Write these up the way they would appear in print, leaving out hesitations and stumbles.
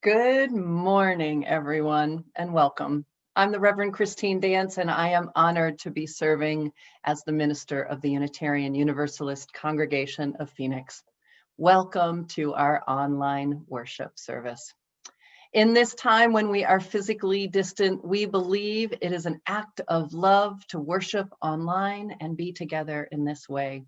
Good morning, everyone, and welcome. I'm the Reverend Christine Dance, and I am honored to be serving as the minister of the Unitarian Universalist Congregation of Phoenix. Welcome to our online worship service. In this time when we are physically distant, we believe it is an act of love to worship online and be together in this way.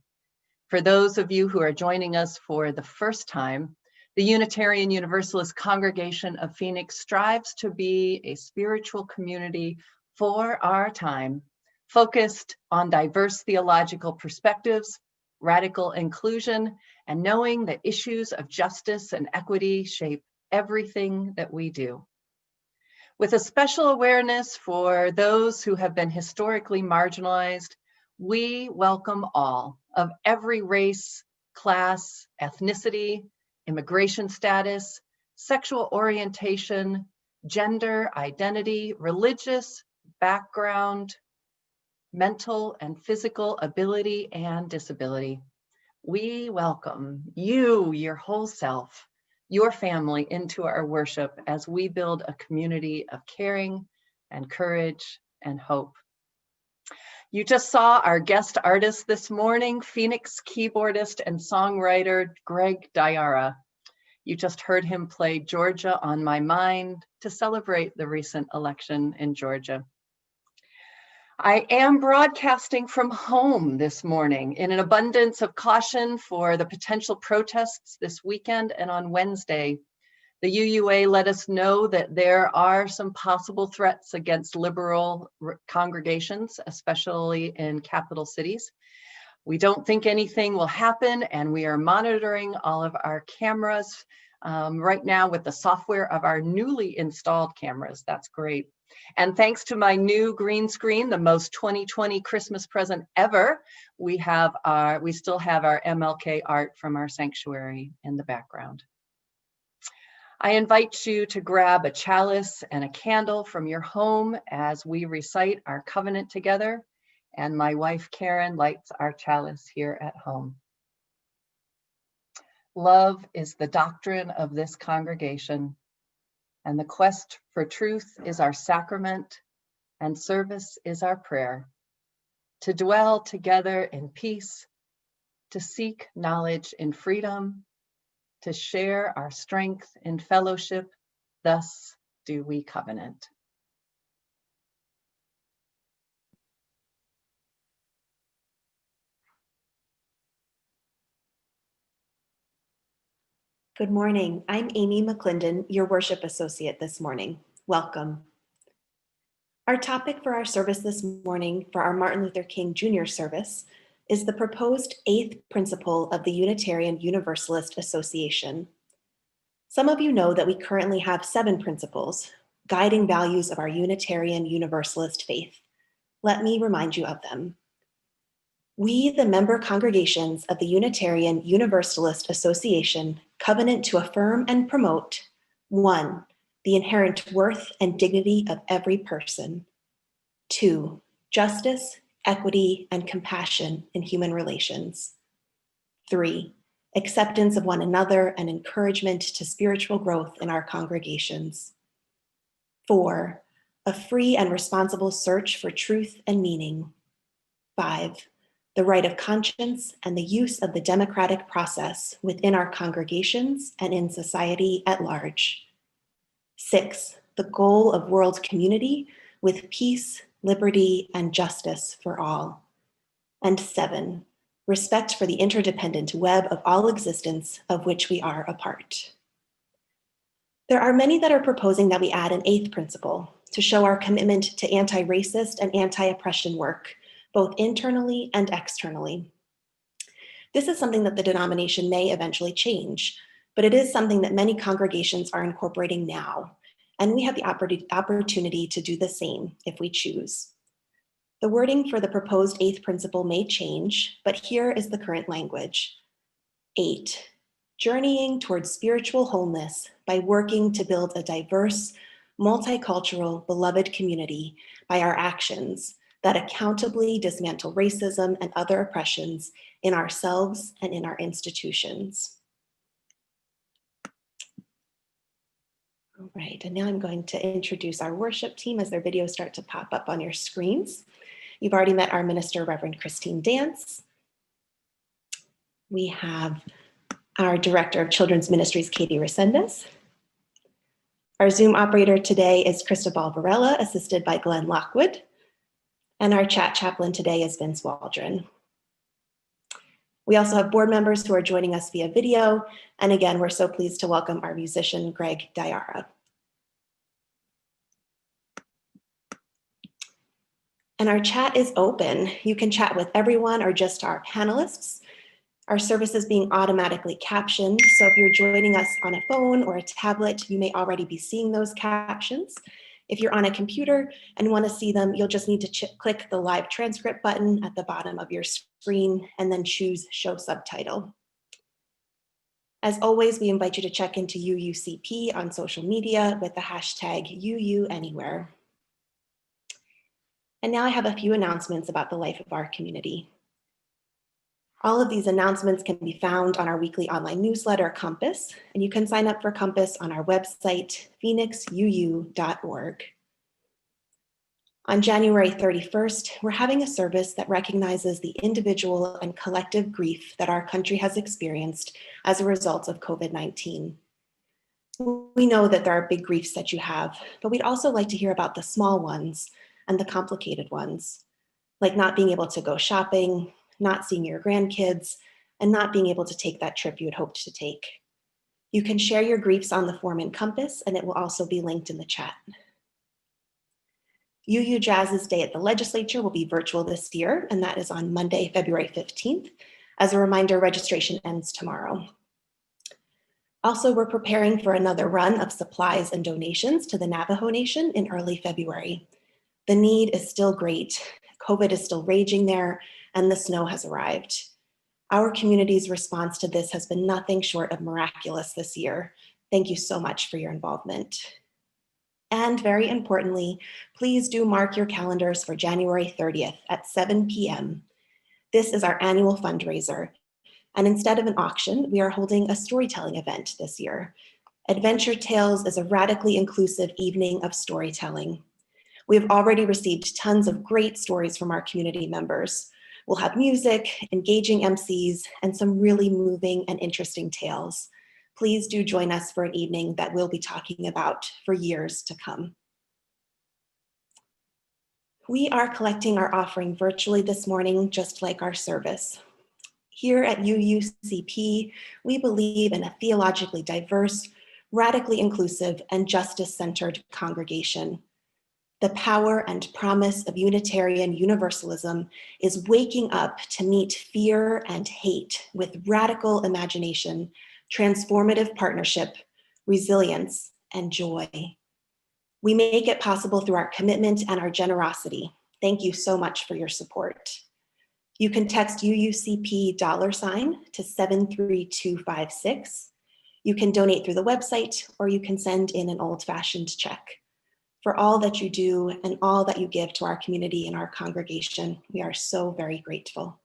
For those of you who are joining us for the first time, the Unitarian Universalist Congregation of Phoenix strives to be a spiritual community for our time, focused on diverse theological perspectives, radical inclusion, and knowing that issues of justice and equity shape everything that we do. With a special awareness for those who have been historically marginalized, we welcome all of every race, class, ethnicity, immigration status, sexual orientation, gender identity, religious background, mental and physical ability and disability. We welcome you, your whole self, your family into our worship as we build a community of caring and courage and hope. You just saw our guest artist this morning, Phoenix keyboardist and songwriter Greg Diarra. You just heard him play Georgia on My Mind to celebrate the recent election in Georgia. I am broadcasting from home this morning in an abundance of caution for the potential protests this weekend and on Wednesday. The UUA let us know that there are some possible threats against liberal congregations, especially in capital cities. We don't think anything will happen, and we are monitoring all of our cameras right now with the software of our newly installed cameras. That's great. And thanks to my new green screen, the most 2020 Christmas present ever, we still have our MLK art from our sanctuary in the background. I invite you to grab a chalice and a candle from your home as we recite our covenant together, and my wife Karen lights our chalice here at home. Love is the doctrine of this congregation, and the quest for truth is our sacrament, and service is our prayer. To dwell together in peace, to seek knowledge in freedom, to share our strength in fellowship, thus do we covenant. Good morning. I'm Amy McClendon, your worship associate this morning. Welcome. Our topic for our service this morning for our Martin Luther King Jr. service is the proposed 8th principle of the Unitarian Universalist Association. Some of you know that we currently have 7 principles, guiding values of our Unitarian Universalist faith. Let me remind you of them. We, the member congregations of the Unitarian Universalist Association, covenant to affirm and promote 1. The inherent worth and dignity of every person. 2. Justice, equity, and compassion in human relations. 3. Acceptance of one another and encouragement to spiritual growth in our congregations. 4. A free and responsible search for truth and meaning. 5. The right of conscience and the use of the democratic process within our congregations and in society at large. 6. The goal of world community with peace, liberty, and justice for all. And 7. Respect for the interdependent web of all existence of which we are a part. There are many that are proposing that we add an 8th principle to show our commitment to anti-racist and anti-oppression work, both internally and externally. This is something that the denomination may eventually change, but it is something that many congregations are incorporating now, and we have the opportunity to do the same if we choose. The wording for the proposed 8th principle may change, but here is the current language. 8, journeying towards spiritual wholeness by working to build a diverse, multicultural, beloved community by our actions that accountably dismantle racism and other oppressions in ourselves and in our institutions. All right, and now I'm going to introduce our worship team as their videos start to pop up on your screens. You've already met our minister, Reverend Christine Dance. We have our Director of Children's Ministries, Katie Resendez. Our Zoom operator today is Cristobal Varela, assisted by Glenn Lockwood. And our chat chaplain today is Vince Waldron. We also have board members who are joining us via video. And again, we're so pleased to welcome our musician, Greg Diarra. And our chat is open. You can chat with everyone or just our panelists. Our service is being automatically captioned. So if you're joining us on a phone or a tablet, you may already be seeing those captions. If you're on a computer and want to see them, you'll just need to click the live transcript button at the bottom of your screen and then choose Show Subtitle. As always, we invite you to check into UUCP on social media with the hashtag UUAnywhere. And now I have a few announcements about the life of our community. All of these announcements can be found on our weekly online newsletter, Compass, and you can sign up for Compass on our website, phoenixuu.org. On January 31st, we're having a service that recognizes the individual and collective grief that our country has experienced as a result of COVID-19. We know that there are big griefs that you have, but we'd also like to hear about the small ones and the complicated ones, like not being able to go shopping, not seeing your grandkids, and not being able to take that trip you had hoped to take. You can share your griefs on the form in Compass, and it will also be linked in the chat. UU Jazz's Day at the Legislature will be virtual this year, and that is on Monday, February 15th. As a reminder, registration ends tomorrow. Also, we're preparing for another run of supplies and donations to the Navajo Nation in early February. The need is still great. COVID is still raging there, and the snow has arrived. Our community's response to this has been nothing short of miraculous this year. Thank you so much for your involvement. And very importantly, please do mark your calendars for January 30th at 7 p.m. This is our annual fundraiser. And instead of an auction, we are holding a storytelling event this year. Adventure Tales is a radically inclusive evening of storytelling. We have already received tons of great stories from our community members. We'll have music, engaging MCs, and some really moving and interesting tales. Please do join us for an evening that we'll be talking about for years to come. We are collecting our offering virtually this morning, just like our service. Here at UUCP, we believe in a theologically diverse, radically inclusive, and justice-centered congregation. The power and promise of Unitarian Universalism is waking up to meet fear and hate with radical imagination, transformative partnership, resilience, and joy. We make it possible through our commitment and our generosity. Thank you so much for your support. You can text UUCP $ to 73256. You can donate through the website, or you can send in an old-fashioned check. For all that you do and all that you give to our community and our congregation, we are so very grateful.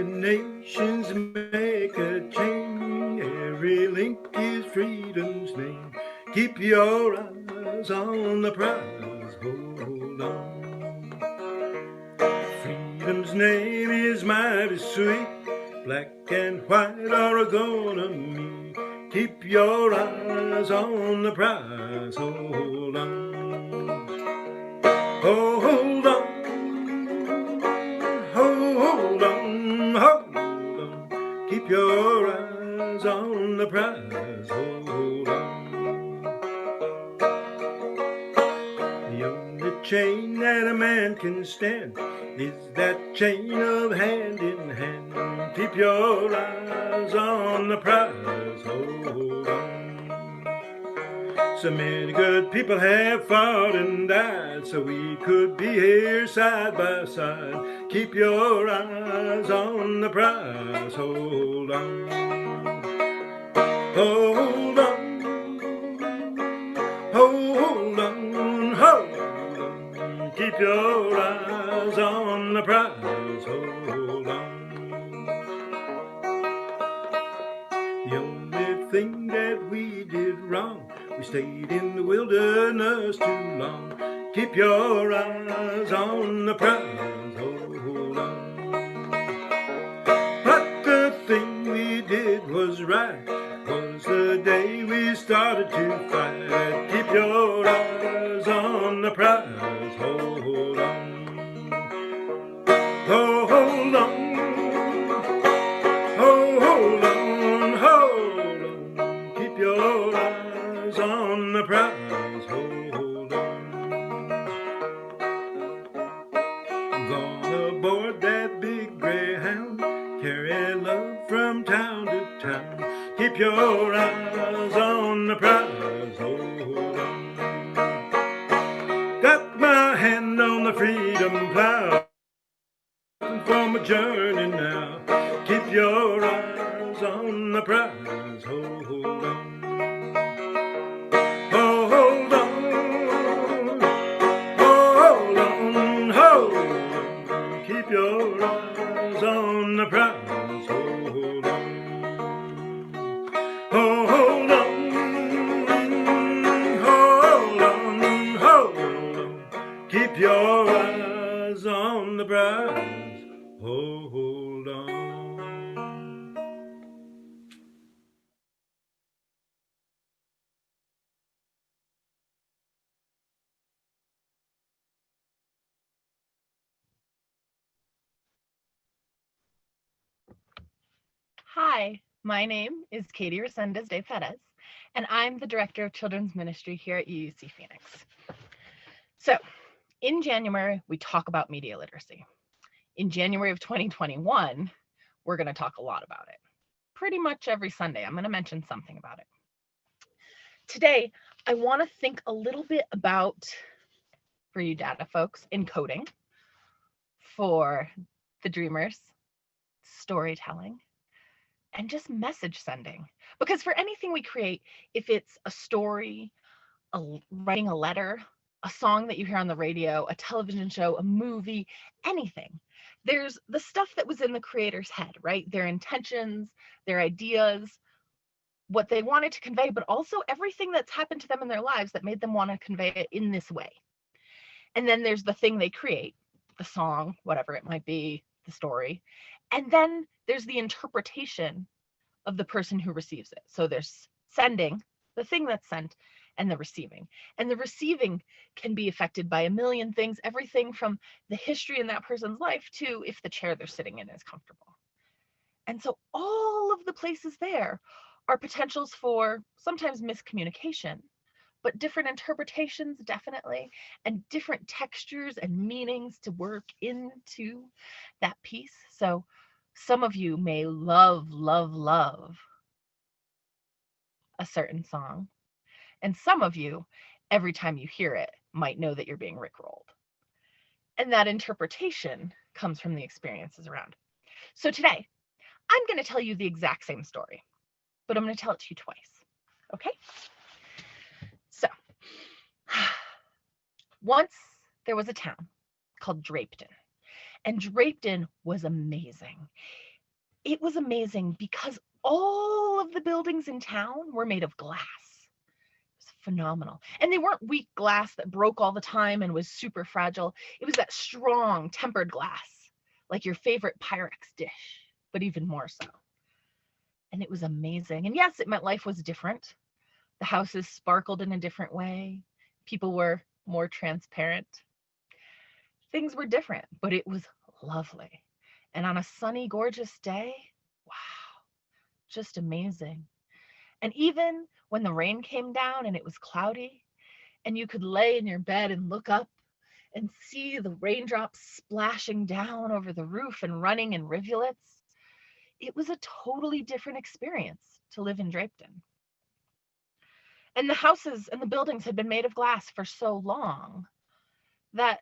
United Nations make a chain. Every link is freedom's name. Keep your eyes on the prize. Hold on. Freedom's name is mighty sweet. Black and white are gonna meet. Keep your eyes on the prize. Hold on. Hold on. Hold on. Hold on. Keep your eyes on the prize. Hold on. The only chain that a man can stand is that chain of hand in hand. Keep your eyes on the prize. Hold on. So many good people have fought and died so we could be here side by side. Keep your eyes on the prize. Hold on. Hold on. Hold on. Hold on. Keep your eyes on the prize. Hold on. The only thing that we did wrong, we stayed in the wilderness too long. Keep your eyes on the prize. Hold on. But the thing we did was right. Was the day we started to fight. Keep your eyes on the prize. Hold on. Hold on. Hold on. Hold on. Keep your eyes on the prize. Hold on. Gonna board that big Greyhound, carry love from town to town. Keep your eyes on the prize. Hold on. Got my hand on the freedom plow for my journey now. Keep your eyes on the prize. Hold on. Hold on. Hold on. Hold on. Keep your eyes on the prize. Hold on. Hold on. Hold on. Hold on. Keep your eyes on the prize. Hold on. Hi, my name is Katie Resendez de Perez, and I'm the Director of Children's Ministry here at UUC Phoenix. So, in January, we talk about media literacy. In January of 2021, we're going to talk a lot about it. Pretty much every Sunday, I'm going to mention something about it. Today, I want to think a little bit about, for you data folks, encoding, for the dreamers, storytelling, and just message sending. Because for anything we create, if it's a story, writing a letter, a song that you hear on the radio, a television show, a movie, anything, there's the stuff that was in the creator's head, right? Their intentions, their ideas, what they wanted to convey, but also everything that's happened to them in their lives that made them want to convey it in this way. And then there's the thing they create, the song, whatever it might be, the story. And then there's the interpretation of the person who receives it. So there's sending, the thing that's sent, and the receiving. And the receiving can be affected by a million things, everything from the history in that person's life to if the chair they're sitting in is comfortable. And so all of the places there are potentials for sometimes miscommunication, but different interpretations definitely, and different textures and meanings to work into that piece. So some of you may love a certain song, and some of you, every time you hear it, might know that you're being rickrolled. And that interpretation comes from the experiences around. So today, I'm going to tell you the exact same story, but I'm going to tell it to you twice. Okay? So, once there was a town called Drapton, and Drapton was amazing. it was amazing because all of the buildings in town were made of glass. It was phenomenal. And they weren't weak glass that broke all the time and was super fragile. It was that strong, tempered glass, like your favorite Pyrex dish, but even more so. And it was amazing. And yes, it meant life was different. The houses sparkled in a different way. People were more transparent. Things were different, but it was lovely. And on a sunny, gorgeous day, wow, just amazing. And even when the rain came down and it was cloudy, and you could lay in your bed and look up and see the raindrops splashing down over the roof and running in rivulets, it was a totally different experience to live in Drayton. And the houses and the buildings had been made of glass for so long that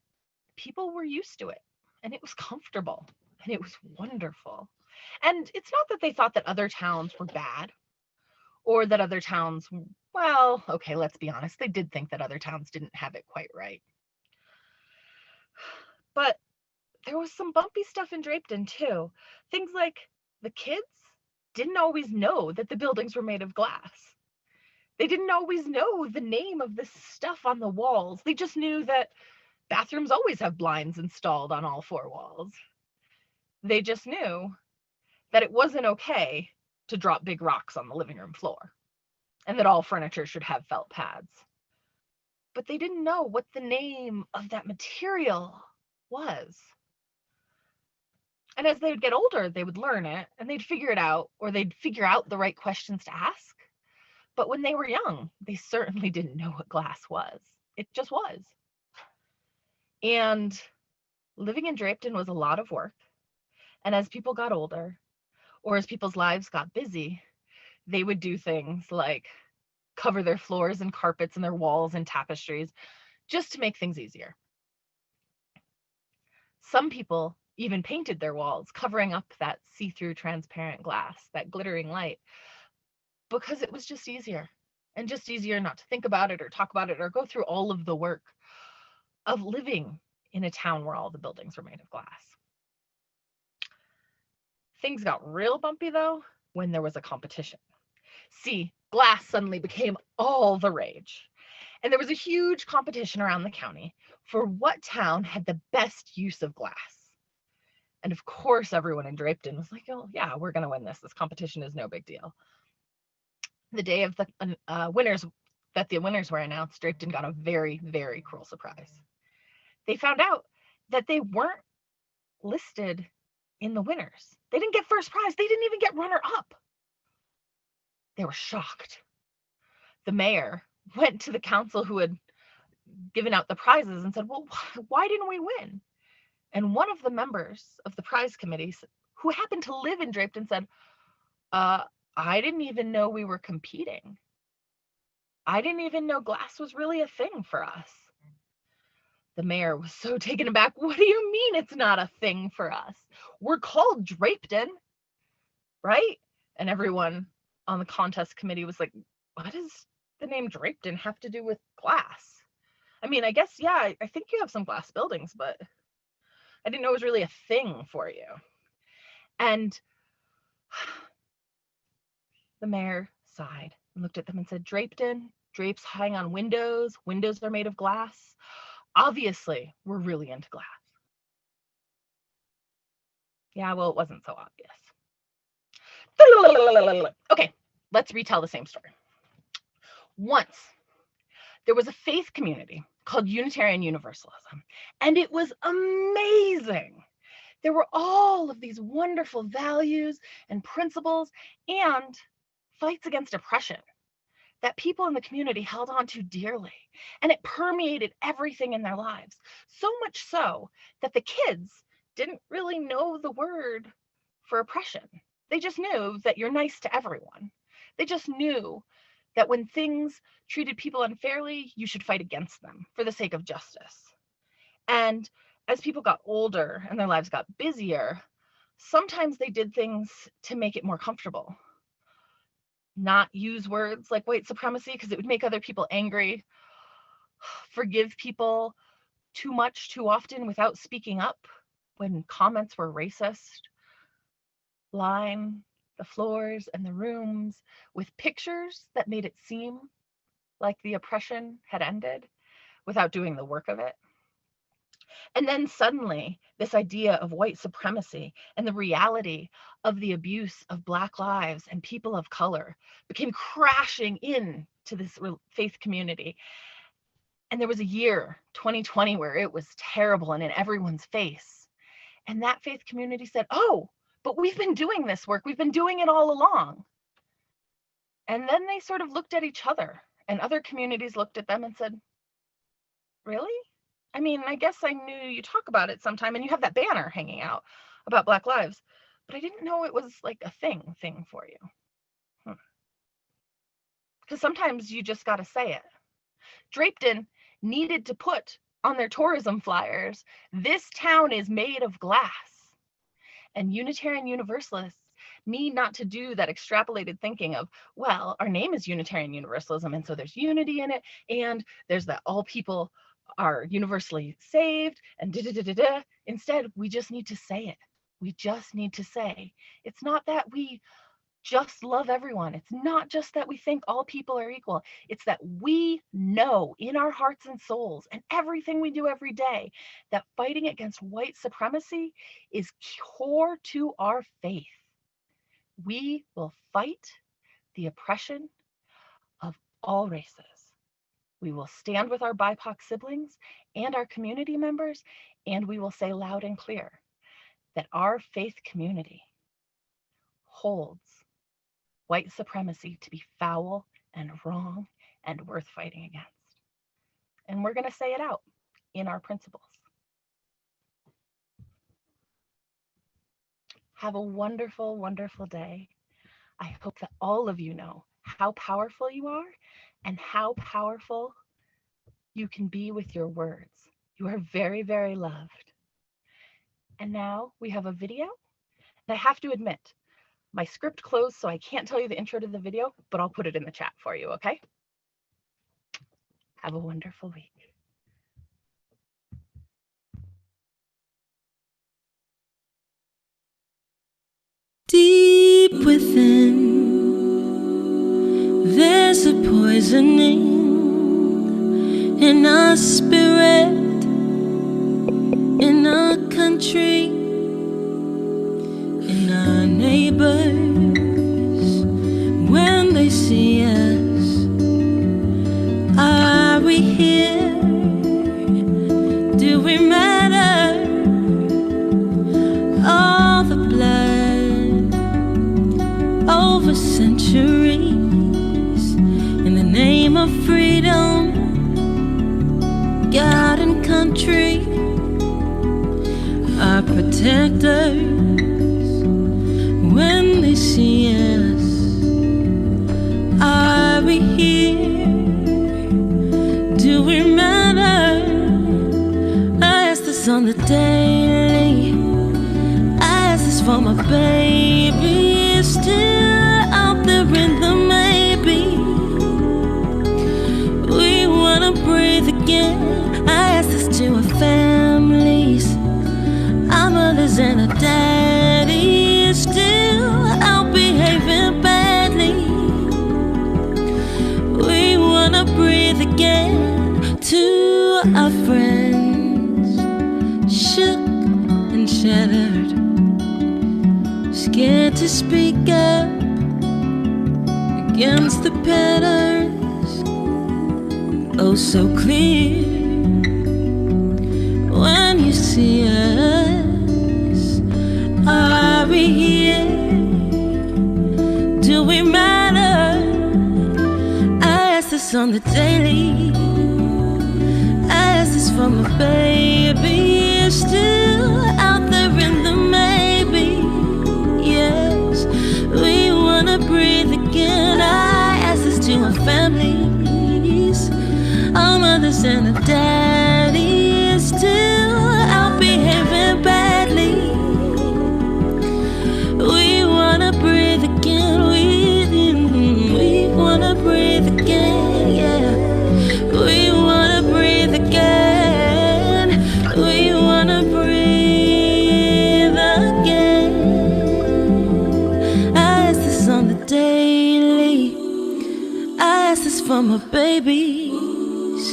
people were used to it, and it was comfortable, and it was wonderful. And it's not that they thought that other towns were bad, or that other towns, well, okay, let's be honest, they did think that other towns didn't have it quite right. But there was some bumpy stuff in Drayton too. Things like the kids didn't always know that the buildings were made of glass. They didn't always know the name of the stuff on the walls. They just knew that bathrooms always have blinds installed on all 4 walls. They just knew that it wasn't okay to drop big rocks on the living room floor, and that all furniture should have felt pads. But they didn't know what the name of that material was. And as they would get older, they would learn it and they'd figure it out, or they'd figure out the right questions to ask. But when they were young, they certainly didn't know what glass was. It just was. And living in Drayton was a lot of work. And as people got older, or as people's lives got busy, they would do things like cover their floors and carpets and their walls and tapestries just to make things easier. Some people even painted their walls, covering up that see-through transparent glass, that glittering light, because it was just easier, and just easier not to think about it or talk about it or go through all of the work of living in a town where all the buildings were made of glass. Things got real bumpy though when there was a competition. See, glass suddenly became all the rage. And there was a huge competition around the county for what town had the best use of glass. And of course, everyone in Drayton was like, oh, yeah, we're going to win this. This competition is no big deal. The day of the winners were announced, Drayton got a very, very cruel surprise. They found out that they weren't listed in the winners. They didn't get first prize. They didn't even get runner up. They were shocked. The mayor went to the council who had given out the prizes and said, well, why didn't we win? And one of the members of the prize committee, who happened to live in Drayton, said, I didn't even know we were competing. I didn't even know glass was really a thing for us. The mayor was so taken aback. What do you mean it's not a thing for us? We're called Drayton, right? And everyone on the contest committee was like, what does the name Drayton have to do with glass? I mean, I guess, yeah, I think you have some glass buildings, but I didn't know it was really a thing for you. And the mayor sighed and looked at them and said, Drayton, drapes hang on windows. Windows are made of glass. Obviously, we're really into glass. Yeah, well, it wasn't so obvious. Okay, let's retell the same story. Once, there was a faith community called Unitarian Universalism, and it was amazing. There were all of these wonderful values and principles and fights against oppression that people in the community held on to dearly, and it permeated everything in their lives, so much so that the kids didn't really know the word for oppression. They just knew that you're nice to everyone. They just knew that when things treated people unfairly, you should fight against them for the sake of justice. And as people got older and their lives got busier, sometimes they did things to make it more comfortable. Not use words like white supremacy because it would make other people angry. Forgive people too much, too often without speaking up when comments were racist. line the floors and the rooms with pictures that made it seem like the oppression had ended without doing the work of it. And then suddenly, this idea of white supremacy and the reality of the abuse of Black lives and people of color became crashing in to this faith community. And there was a year, 2020, where it was terrible and in everyone's face. And that faith community said, oh, but we've been doing this work. We've been doing it all along. And then they sort of looked at each other, and other communities looked at them and said, really? I mean, I guess I knew you talk about it sometime, and you have that banner hanging out about Black lives, but I didn't know it was like a thing for you. Because sometimes you just got to say it. Drapton needed to put on their tourism flyers, this town is made of glass. And Unitarian Universalists need not to do that extrapolated thinking of, well, our name is Unitarian Universalism, and so there's unity in it, and there's that all people are universally saved, and da-da-da-da-da. Instead, we just need to say it. We just need to say, it's not that we just love everyone. It's not just that we think all people are equal. It's that we know in our hearts and souls and everything we do every day that fighting against white supremacy is core to our faith. We will fight the oppression of all races. We will stand with our BIPOC siblings and our community members, and we will say loud and clear that our faith community holds white supremacy to be foul and wrong and worth fighting against. And we're going to say it out in our principles. Have a wonderful, wonderful day. I hope that all of you know how powerful you are and how powerful you can be with your words. You are very, very loved. And now we have a video. And I have to admit, my script closed, so I can't tell you the intro to the video, but I'll put it in the chat for you, okay? Have a wonderful week. Deep within, there's a poisoning in our spirit, in our country, in our neighbors. When they see us, are we here? Do we matter? All the blood over centuries in the name of freedom, God and country are protectors. When they see us, are we here? Do we matter? I ask this on the daily. I ask this for my baby, still out there in the maybe. We wanna breathe again. I ask this to our families, our mothers and our daddies, still out behaving badly. We wanna breathe again. To our friends, shook and shattered, scared to speak up against the patterns, oh so clear. When you see us, are we here? Do we matter? I ask this on the daily. I ask this for my baby, still out there in the maybe. Yes, we wanna breathe again. I ask this to our families, our mothers and our daddies, still out behaving badly. We wanna breathe again. We wanna breathe again. Yeah, we wanna breathe again. We wanna breathe again. for my babies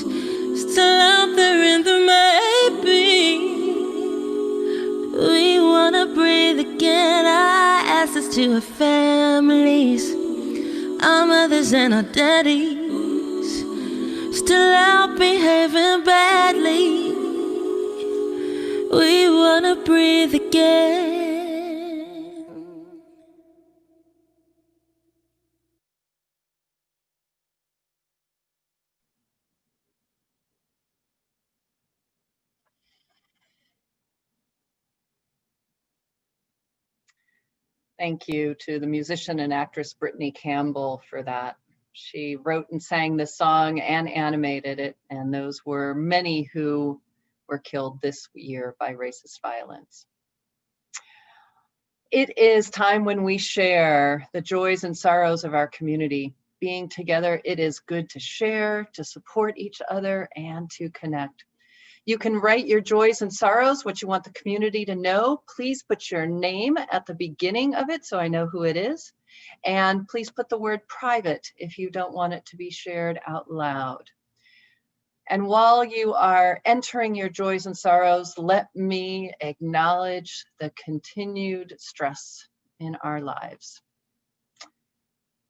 still out there in the making. We wanna breathe again. I ask this to our families, our mothers and our daddies still out behaving badly. We wanna breathe again. Thank you to the musician and actress Brittany Campbell for that. She wrote and sang this song and animated it, and those were many who were killed this year by racist violence. It is time when we share the joys and sorrows of our community. Being together, it is good to share, to support each other, and to connect. You can write your joys and sorrows, what you want the community to know. Please put your name at the beginning of it so I know who it is. And please put the word private if you don't want it to be shared out loud. And while you are entering your joys and sorrows, let me acknowledge the continued stress in our lives.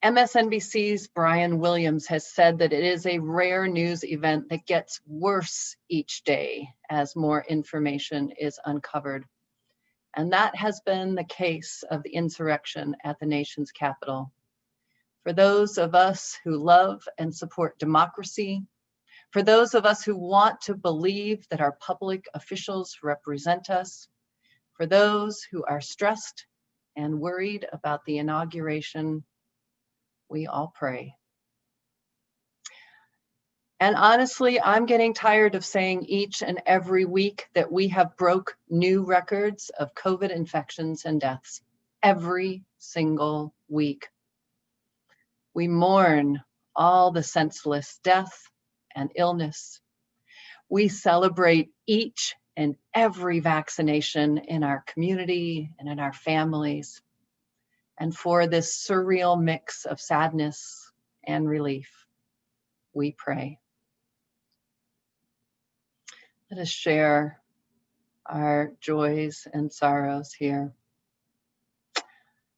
MSNBC's Brian Williams has said that it is a rare news event that gets worse each day as more information is uncovered. And that has been the case of the insurrection at the nation's capital. For those of us who love and support democracy, for those of us who want to believe that our public officials represent us, for those who are stressed and worried about the inauguration, we all pray. And honestly, I'm getting tired of saying each and every week that we have broke new records of COVID infections and deaths every single week. We mourn all the senseless death and illness. We celebrate each and every vaccination in our community and in our families. And for this surreal mix of sadness and relief, we pray. Let us share our joys and sorrows here.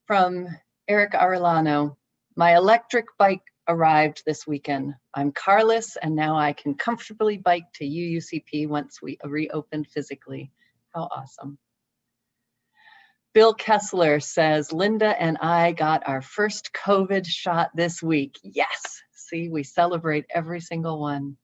From Eric Arellano, my electric bike arrived this weekend. I'm carless and now I can comfortably bike to UUCP once we reopen physically. How awesome. Bill Kessler says, Linda and I got our first COVID shot this week. Yes, see, we celebrate every single one.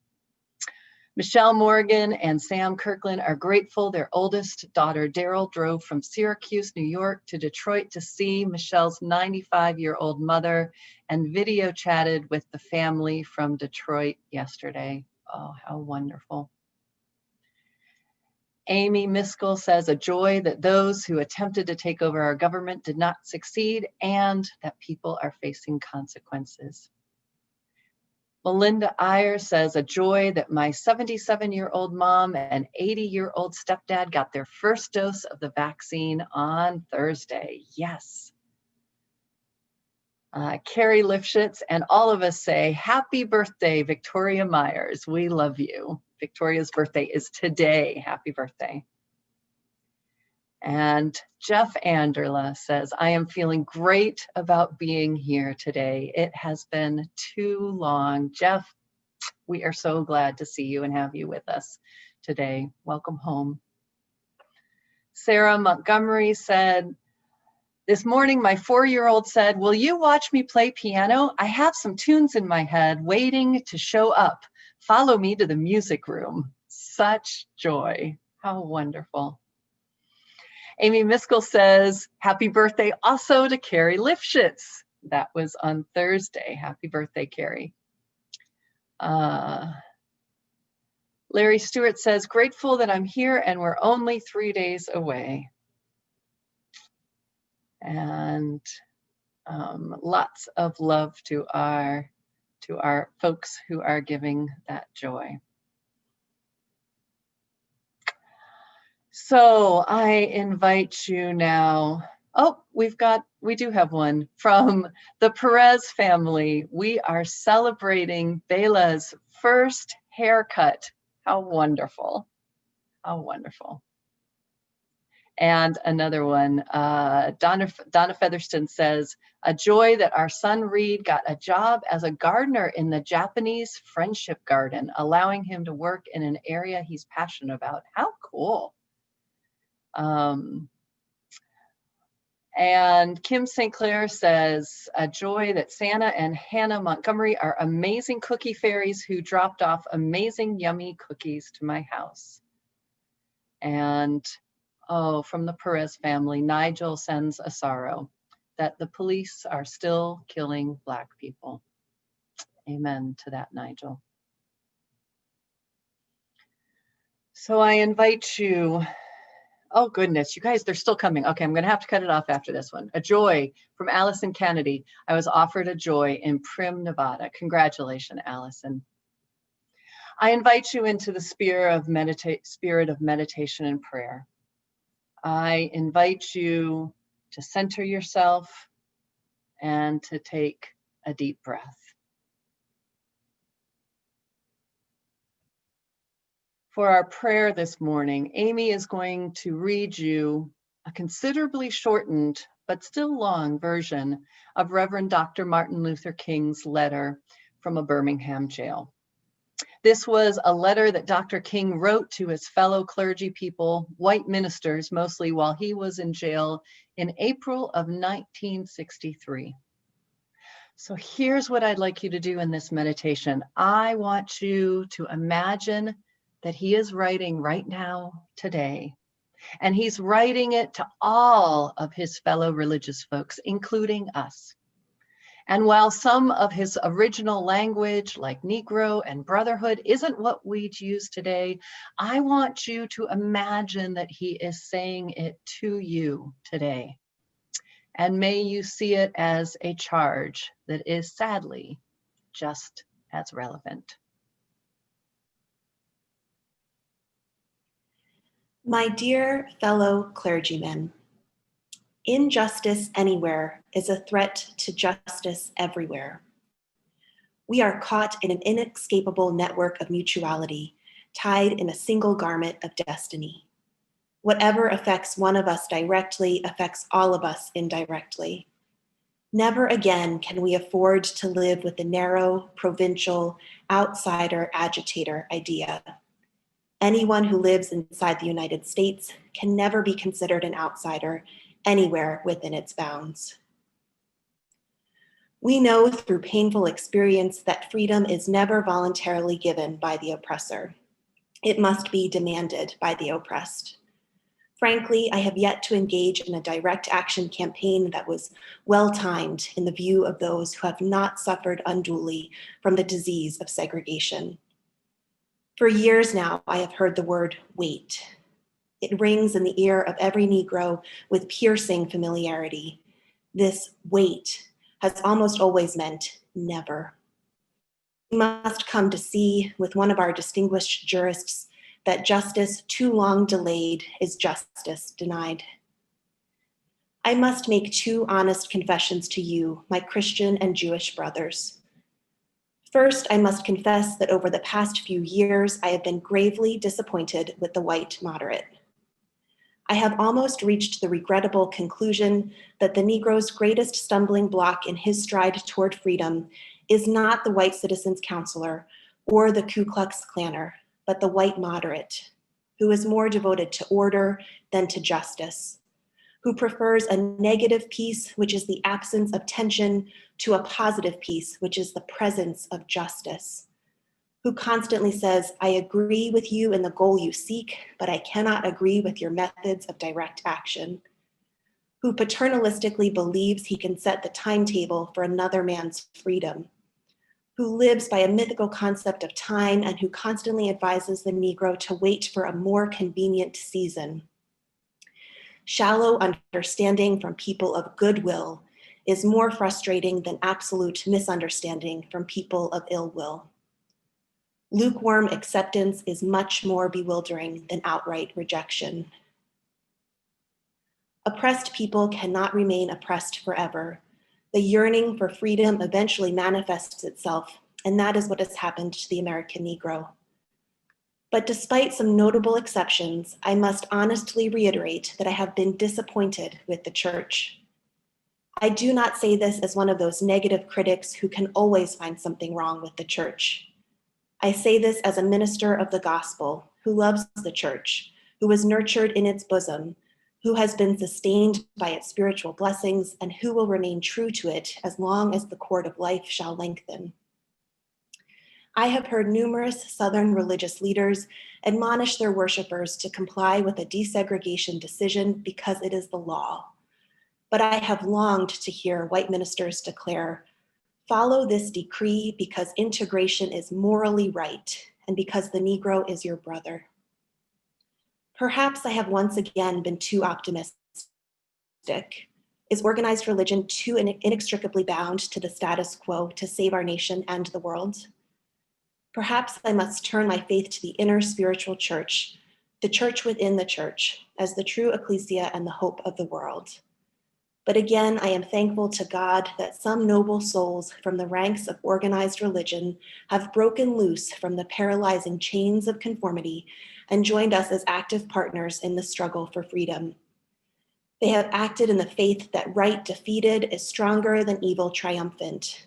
Michelle Morgan and Sam Kirkland are grateful their oldest daughter, Daryl, drove from Syracuse, New York to Detroit to see Michelle's 95-year-old mother and video chatted with the family from Detroit yesterday. Oh, how wonderful. Amy Miskell says, a joy that those who attempted to take over our government did not succeed and that people are facing consequences. Melinda Iyer says, a joy that my 77-year-old mom and 80-year-old stepdad got their first dose of the vaccine on Thursday. Yes. Carrie Lifshitz and all of us say, happy birthday, Victoria Myers. We love you. Victoria's birthday is today. Happy birthday. And Jeff Anderla says, I am feeling great about being here today. It has been too long. Jeff, we are so glad to see you and have you with us today. Welcome home. Sarah Montgomery said, this morning, my 4-year-old said, will you watch me play piano? I have some tunes in my head waiting to show up. Follow me to the music room. Such joy. How wonderful. Amy Miskell says, happy birthday also to Carrie Lifshitz. That was on Thursday. Happy birthday, Carrie. Larry Stewart says, grateful that I'm here and we're only 3 days away. And lots of love to our folks who are giving that joy. So I invite you now Oh, we do have one from the Perez family. We are celebrating Bela's first haircut. How wonderful. How wonderful. And another one, Donna Featherston says, a joy that our son Reed got a job as a gardener in the Japanese Friendship Garden, allowing him to work in an area he's passionate about. How cool. And Kim St. Clair says, a joy that Santa and Hannah Montgomery are amazing cookie fairies who dropped off amazing, yummy cookies to my house. And oh, from the Perez family, Nigel sends a sorrow that the police are still killing Black people. Amen to that, Nigel. So I invite you, oh goodness, you guys, they're still coming. Okay, I'm gonna have to cut it off after this one. A joy from Allison Kennedy. I was offered a joy in Prim, Nevada. Congratulations, Allison. I invite you into the spirit of meditation and prayer. I invite you to center yourself and to take a deep breath. For our prayer this morning, Amy is going to read you a considerably shortened but still long version of Reverend Dr. Martin Luther King's letter from a Birmingham jail. This was a letter that Dr. King wrote to his fellow clergy people, white ministers mostly, while he was in jail in April of 1963. So here's what I'd like you to do in this meditation. I want you to imagine that he is writing right now, today, and he's writing it to all of his fellow religious folks, including us. And while some of his original language, like Negro and brotherhood, isn't what we'd use today, I want you to imagine that he is saying it to you today. And may you see it as a charge that is sadly just as relevant. My dear fellow clergymen, injustice anywhere is a threat to justice everywhere. We are caught in an inescapable network of mutuality, tied in a single garment of destiny. Whatever affects one of us directly affects all of us indirectly. Never again can we afford to live with the narrow, provincial, outsider, agitator idea. Anyone who lives inside the United States can never be considered an outsider anywhere within its bounds. We know through painful experience that freedom is never voluntarily given by the oppressor. It must be demanded by the oppressed. Frankly, I have yet to engage in a direct action campaign that was well-timed in the view of those who have not suffered unduly from the disease of segregation. For years now, I have heard the word wait. It rings in the ear of every Negro with piercing familiarity. This wait has almost always meant never. We must come to see with one of our distinguished jurists that justice too long delayed is justice denied. I must make two honest confessions to you, my Christian and Jewish brothers. First, I must confess that over the past few years, I have been gravely disappointed with the white moderate. I have almost reached the regrettable conclusion that the Negro's greatest stumbling block in his stride toward freedom is not the white citizens' counselor or the Ku Klux Klanner, but the white moderate, who is more devoted to order than to justice, who prefers a negative peace, which is the absence of tension, to a positive peace, which is the presence of justice, who constantly says, I agree with you in the goal you seek, but I cannot agree with your methods of direct action, who paternalistically believes he can set the timetable for another man's freedom, who lives by a mythical concept of time and who constantly advises the Negro to wait for a more convenient season. Shallow understanding from people of goodwill is more frustrating than absolute misunderstanding from people of ill will. Lukewarm acceptance is much more bewildering than outright rejection. Oppressed people cannot remain oppressed forever. The yearning for freedom eventually manifests itself, and that is what has happened to the American Negro. But despite some notable exceptions, I must honestly reiterate that I have been disappointed with the church. I do not say this as one of those negative critics who can always find something wrong with the church. I say this as a minister of the gospel who loves the church, who was nurtured in its bosom, who has been sustained by its spiritual blessings, and who will remain true to it as long as the cord of life shall lengthen. I have heard numerous Southern religious leaders admonish their worshipers to comply with a desegregation decision because it is the law. But I have longed to hear white ministers declare, "Follow this decree because integration is morally right and because the Negro is your brother." Perhaps I have once again been too optimistic. Is organized religion too inextricably bound to the status quo to save our nation and the world? Perhaps I must turn my faith to the inner spiritual church, the church within the church, as the true ecclesia and the hope of the world. But again, I am thankful to God that some noble souls from the ranks of organized religion have broken loose from the paralyzing chains of conformity and joined us as active partners in the struggle for freedom. They have acted in the faith that right defeated is stronger than evil triumphant.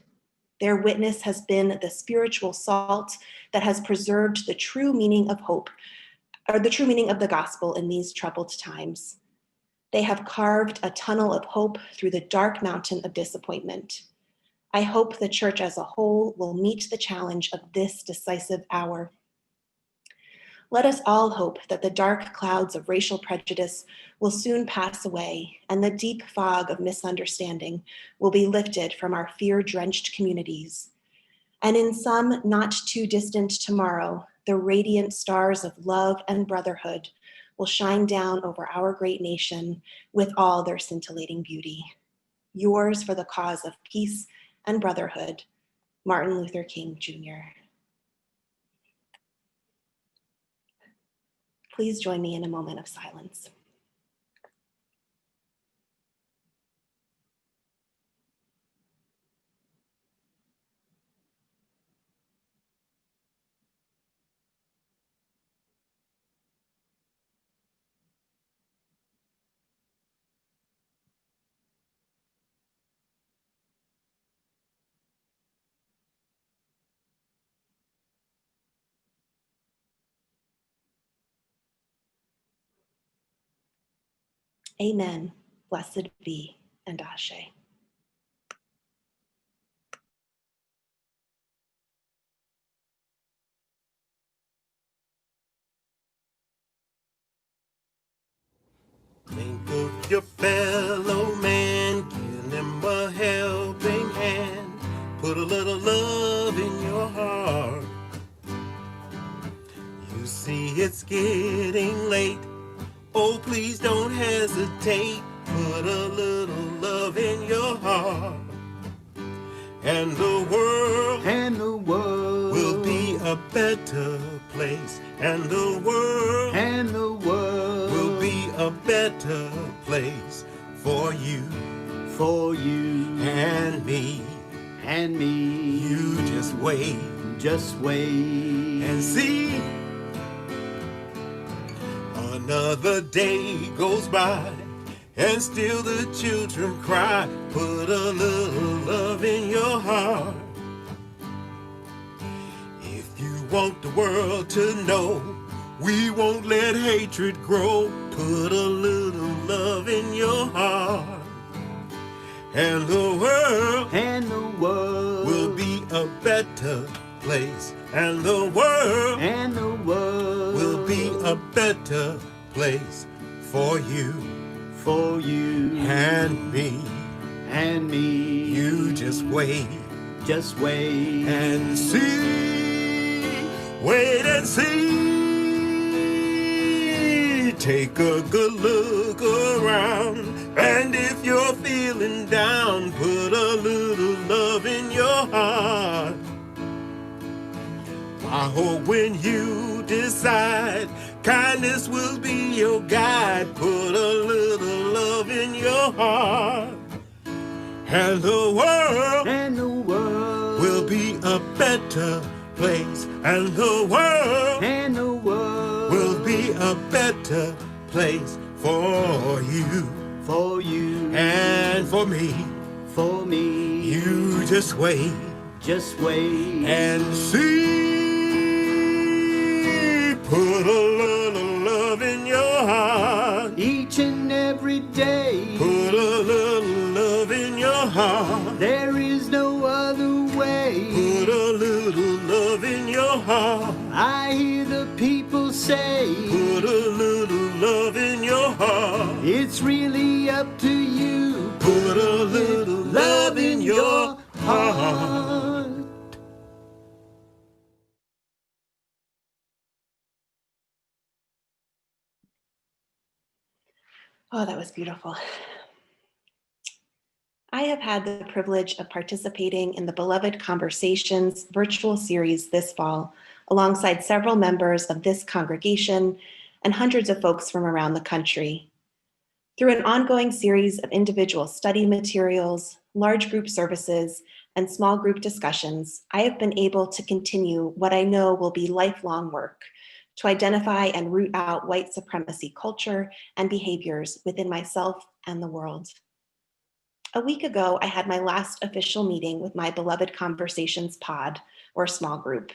Their witness has been the spiritual salt that has preserved the true meaning of hope, or the true meaning of the gospel in these troubled times. They have carved a tunnel of hope through the dark mountain of disappointment. I hope the church as a whole will meet the challenge of this decisive hour. Let us all hope that the dark clouds of racial prejudice will soon pass away and the deep fog of misunderstanding will be lifted from our fear-drenched communities. And in some not too distant tomorrow, the radiant stars of love and brotherhood will shine down over our great nation with all their scintillating beauty. Yours for the cause of peace and brotherhood, Martin Luther King, Jr. Please join me in a moment of silence. Amen. Blessed be, and Ashe. Think of your fellow man, give him a helping hand. Put a little love in your heart. You see it's getting late. Oh, please don't hesitate. Put a little love in your heart. And the world will be a better place. And the world will be a better place for you and me. You just wait and see. Another day goes by and still the children cry. Put a little love in your heart. If you want the world to know we won't let hatred grow, put a little love in your heart. And the world will be a better place. And the world will be a better place for you and me. You just wait and see. Wait and see. Take a good look around, and if you're feeling down, put a little love in your heart. I hope when you decide, Kindness will be your guide. Put a little love in your heart. And the world will be a better place. And the world will be a better place for you. For you And for me. For me. You just wait. Just wait And see. Put a little love in your heart. Each and every day. Put a little love in your heart. There is no other way. Put a little love in your heart. I hear the people say. Put a little love in your heart. It's really up to you. Put a little love in your heart. Oh, that was beautiful. I have had the privilege of participating in the Beloved Conversations virtual series this fall, alongside several members of this congregation and hundreds of folks from around the country. Through an ongoing series of individual study materials, large group services, and small group discussions, I have been able to continue what I know will be lifelong work to identify and root out white supremacy culture and behaviors within myself and the world. A week ago, I had my last official meeting with my Beloved Conversations pod, or small group.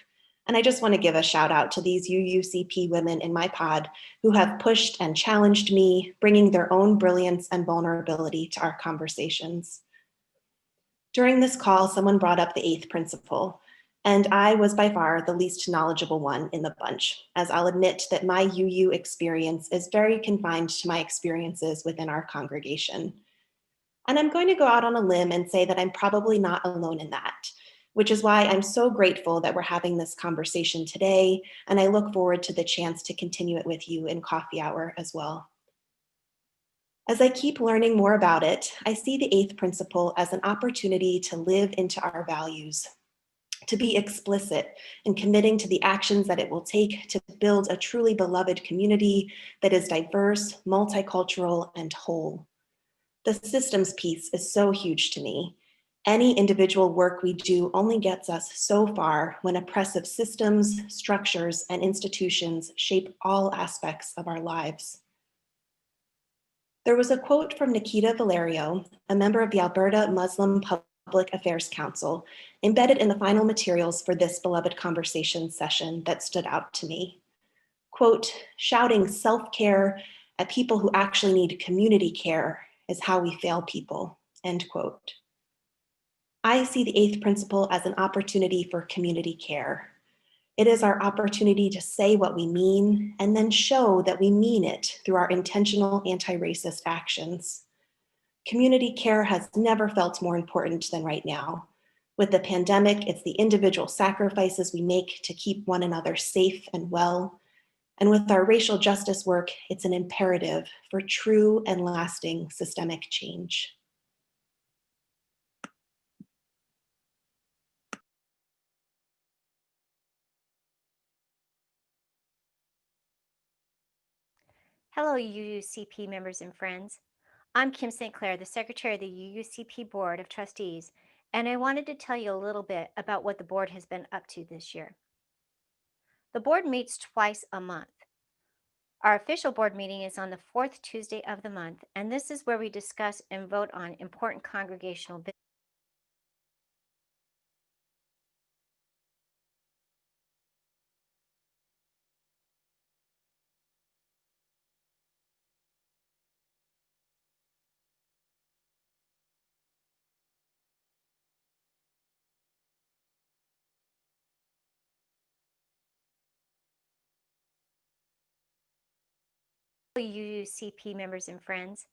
And I just want to give a shout out to these UUCP women in my pod who have pushed and challenged me, bringing their own brilliance and vulnerability to our conversations. During this call, someone brought up the 8th principle, and I was by far the least knowledgeable one in the bunch, as I'll admit that my UU experience is very confined to my experiences within our congregation. And I'm going to go out on a limb and say that I'm probably not alone in that, which is why I'm so grateful that we're having this conversation today, and I look forward to the chance to continue it with you in coffee hour as well. As I keep learning more about it, I see the 8th principle as an opportunity to live into our values, to be explicit in committing to the actions that it will take to build a truly beloved community that is diverse, multicultural, and whole. The systems piece is so huge to me. Any individual work we do only gets us so far when oppressive systems, structures, and institutions shape all aspects of our lives. There was a quote from Nikita Valerio, a member of the Alberta Muslim Public Affairs Council, embedded in the final materials for this Beloved Conversations session that stood out to me. Quote, shouting self-care at people who actually need community care is how we fail people, end quote. I see the 8th principle as an opportunity for community care. It is our opportunity to say what we mean and then show that we mean it through our intentional anti-racist actions. Community care has never felt more important than right now. With the pandemic, it's the individual sacrifices we make to keep one another safe and well. And with our racial justice work, it's an imperative for true and lasting systemic change. Hello, UUCP members and friends. I'm Kim St. Clair, the Secretary of the UUCP Board of Trustees, and I wanted to tell you a little bit about what the board has been up to this year. The board meets twice a month. Our official board meeting is on the 4th Tuesday of the month, and this is where we discuss and vote on important congregational business. UUCP members and friends.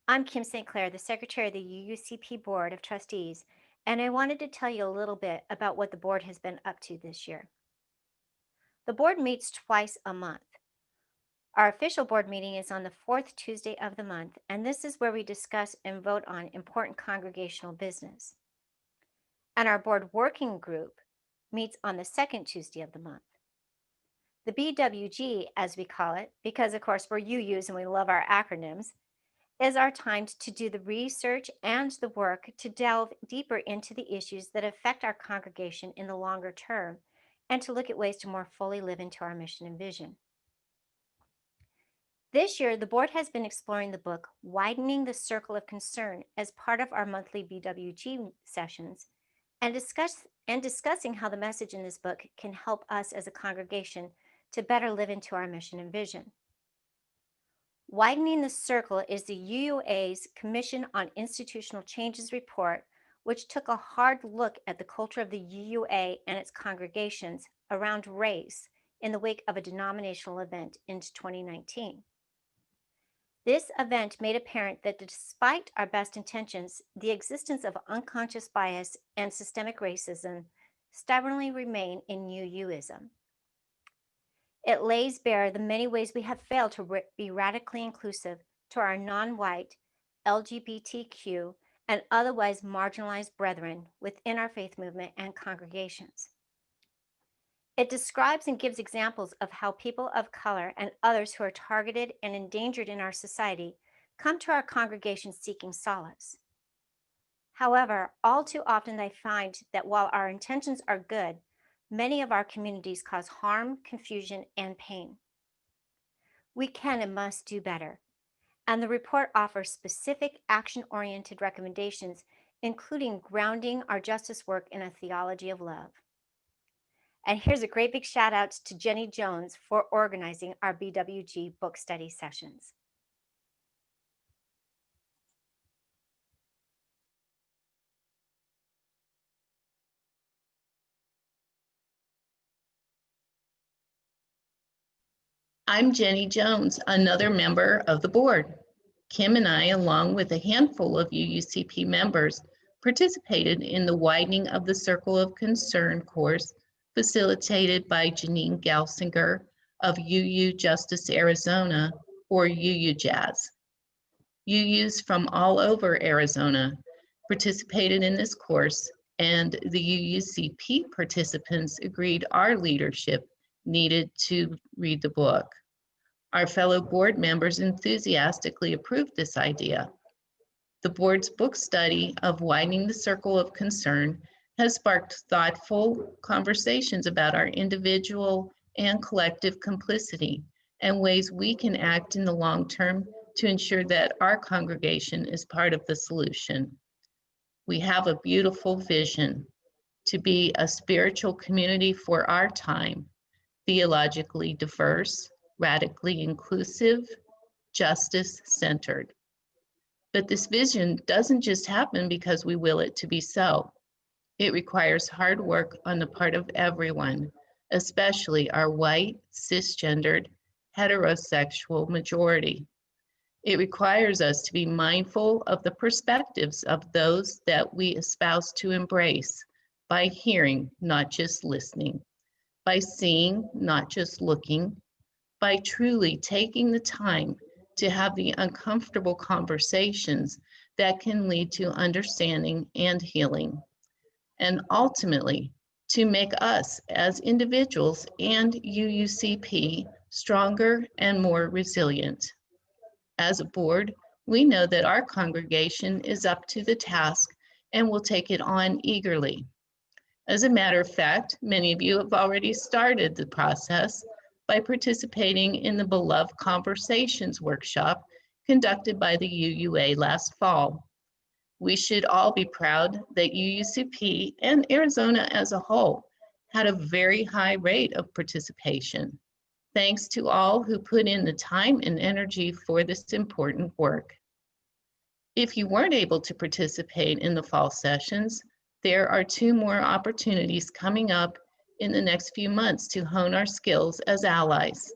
I'm Kim St. Clair, the Secretary of the UUCP Board of Trustees, and I wanted to tell you a little bit about what the board has been up to this year. The board meets twice a month. Our official board meeting is on the 4th Tuesday of the month, and this is where we discuss and vote on important congregational business. And our board working group meets on the 2nd Tuesday of the month. The BWG, as we call it, because of course we're UUs and we love our acronyms, is our time to do the research and the work to delve deeper into the issues that affect our congregation in the longer term and to look at ways to more fully live into our mission and vision. This year, the board has been exploring the book Widening the Circle of Concern as part of our monthly BWG sessions and discussing how the message in this book can help us as a congregation to better live into our mission and vision. Widening the Circle is the UUA's Commission on Institutional Changes report, which took a hard look at the culture of the UUA and its congregations around race in the wake of a denominational event in 2019. This event made apparent that despite our best intentions, the existence of unconscious bias and systemic racism stubbornly remain in UUism. It lays bare the many ways we have failed to be radically inclusive to our non-white, LGBTQ, and otherwise marginalized brethren within our faith movement and congregations. It describes and gives examples of how people of color and others who are targeted and endangered in our society come to our congregation seeking solace. However, all too often I find that while our intentions are good, many of our communities cause harm, confusion, and pain. We can and must do better, and the report offers specific action-oriented recommendations, including grounding our justice work in a theology of love. And here's a great big shout out to Jenny Jones for organizing our BWG book study sessions. I'm Jenny Jones, another member of the board. Kim and I, along with a handful of UUCP members, participated in the Widening of the Circle of Concern course facilitated by Janine Galsinger of UU Justice Arizona, or UU Jazz. UUs from all over Arizona participated in this course, and the UUCP participants agreed our leadership needed to read the book. Our fellow board members enthusiastically approved this idea. The board's book study of Widening the Circle of Concern has sparked thoughtful conversations about our individual and collective complicity and ways we can act in the long term to ensure that our congregation is part of the solution. We have a beautiful vision to be a spiritual community for our time, theologically diverse, radically inclusive, justice-centered. But this vision doesn't just happen because we will it to be so. It requires hard work on the part of everyone, especially our white, cisgendered, heterosexual majority. It requires us to be mindful of the perspectives of those that we espouse to embrace by hearing, not just listening, by seeing, not just looking, by truly taking the time to have the uncomfortable conversations that can lead to understanding and healing, and ultimately to make us as individuals and UUCP stronger and more resilient. As a board, we know that our congregation is up to the task and will take it on eagerly. As a matter of fact, many of you have already started the process by participating in the Beloved Conversations workshop conducted by the UUA last fall. We should all be proud that UUCP and Arizona as a whole had a very high rate of participation. Thanks to all who put in the time and energy for this important work. If you weren't able to participate in the fall sessions, there are 2 more opportunities coming up in the next few months to hone our skills as allies.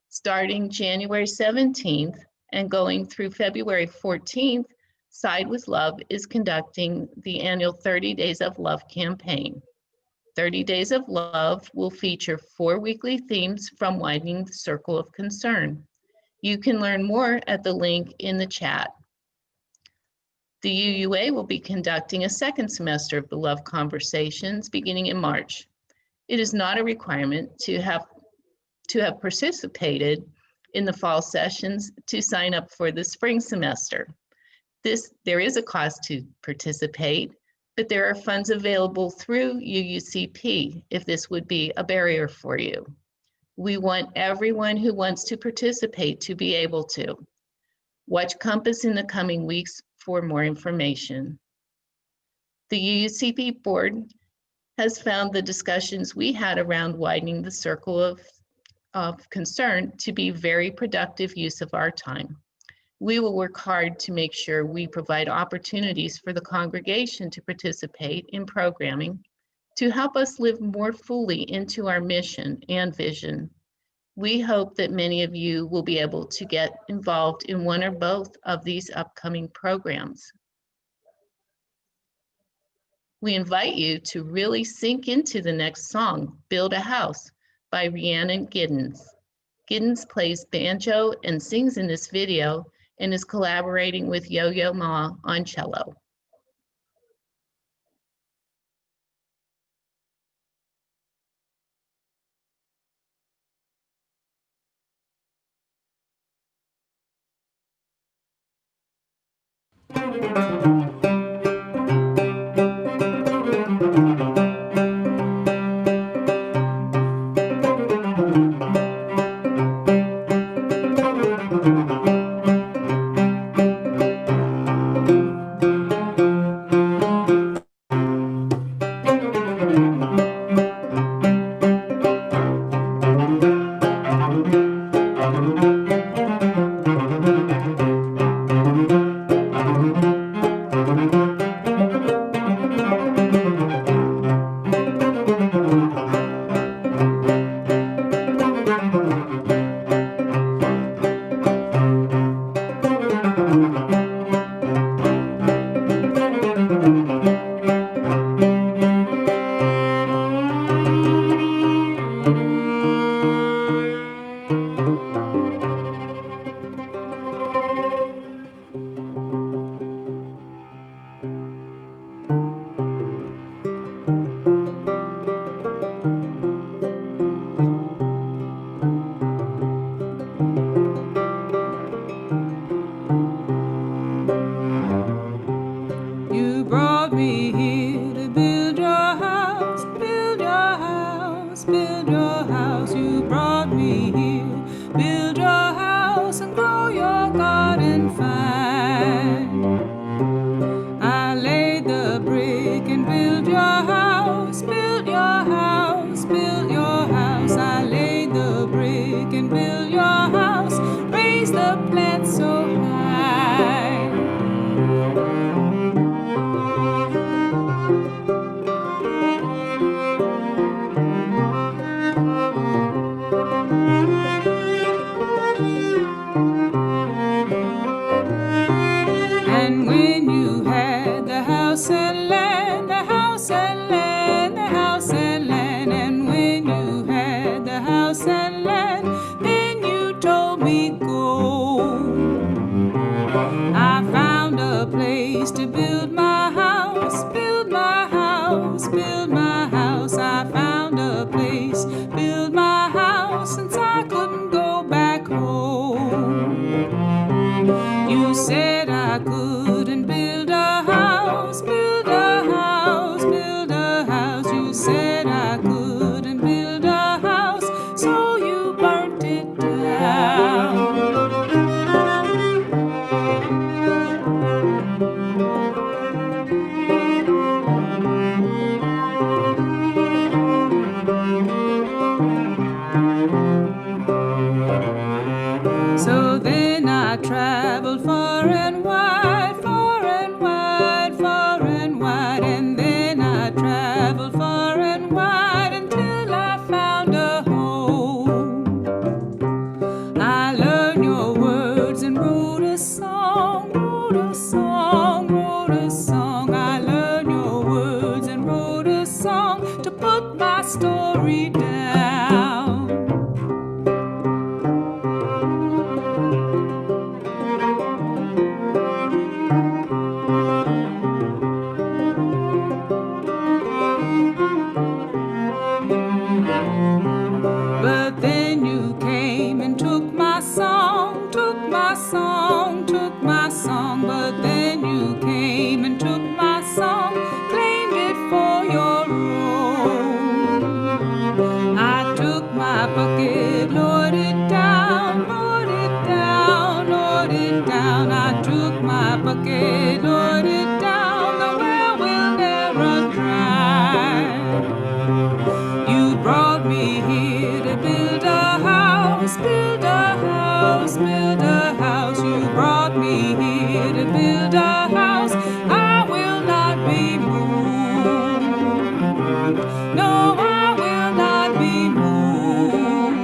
Starting January 17th and going through February 14th, Side with Love is conducting the annual 30 Days of Love campaign. 30 Days of Love will feature 4 weekly themes from Widening the Circle of Concern. You can learn more at the link in the chat. The UUA will be conducting a second semester of the Love Conversations beginning in March. It is not a requirement to have to have participated in the fall sessions to sign up for the spring semester. There is a cost to participate, but there are funds available through UUCP if this would be a barrier for you. We want everyone who wants to participate to be able to. Watch Compass in the coming weeks for more information. The UUCP board has found the discussions we had around widening the circle of concern to be very productive use of our time. We will work hard to make sure we provide opportunities for the congregation to participate in programming to help us live more fully into our mission and vision. We hope that many of you will be able to get involved in one or both of these upcoming programs. We invite you to really sink into the next song, Build a House, by Rhiannon Giddens. Giddens plays banjo and sings in this video and is collaborating with Yo-Yo Ma on cello. You brought me here to build your house, build your house, build your house. You brought me here, build your house and grow your garden fine. I laid the brick and built your house, built your house, built your house. I laid the brick and built your house, raised the plants so high. And when you had the house and land, the house and land, the house and land, and when you had the house and land, then you told me go. I found a place to build my house, build my house, build my house. I found a place, build my house, since I couldn't go back home. You said I couldn't build a house, build a house, build a house. You said I couldn't build a house, so you burnt it down. So then I traveled far and wide, far and wide, far and wide, and then I traveled far and wide until I found a home. I learned your words and wrote a song, wrote a song, wrote a song. I learned your words and wrote a song to put my story down. But then you No, I will not be moved.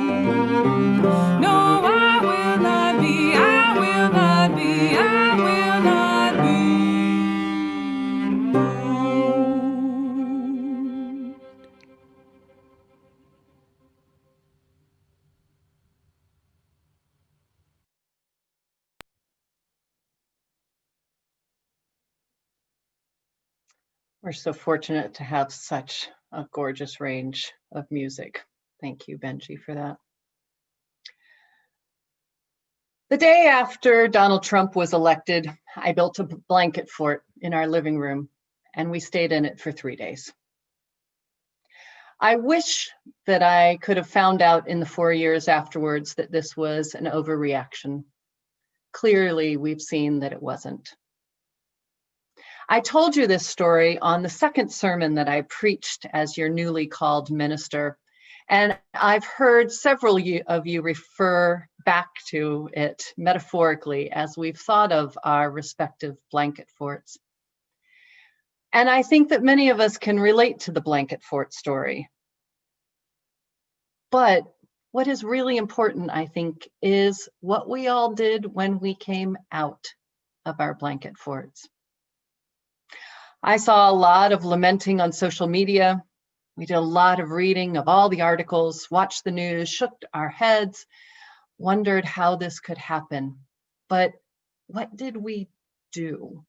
No, I will not be, I will not be, I will not be moved. We're so fortunate to have such a gorgeous range of music. Thank you, Benji, for that. The day after Donald Trump was elected, I built a blanket fort in our living room, and we stayed in it for 3 days. I wish that I could have found out in the 4 years afterwards that this was an overreaction. Clearly, we've seen that it wasn't. I told you this story on the second sermon that I preached as your newly called minister, and I've heard several of you refer back to it metaphorically as we've thought of our respective blanket forts. And I think that many of us can relate to the blanket fort story. But what is really important, I think, is what we all did when we came out of our blanket forts. I saw a lot of lamenting on social media. We did a lot of reading of all the articles, watched the news, shook our heads, wondered how this could happen. But what did we do?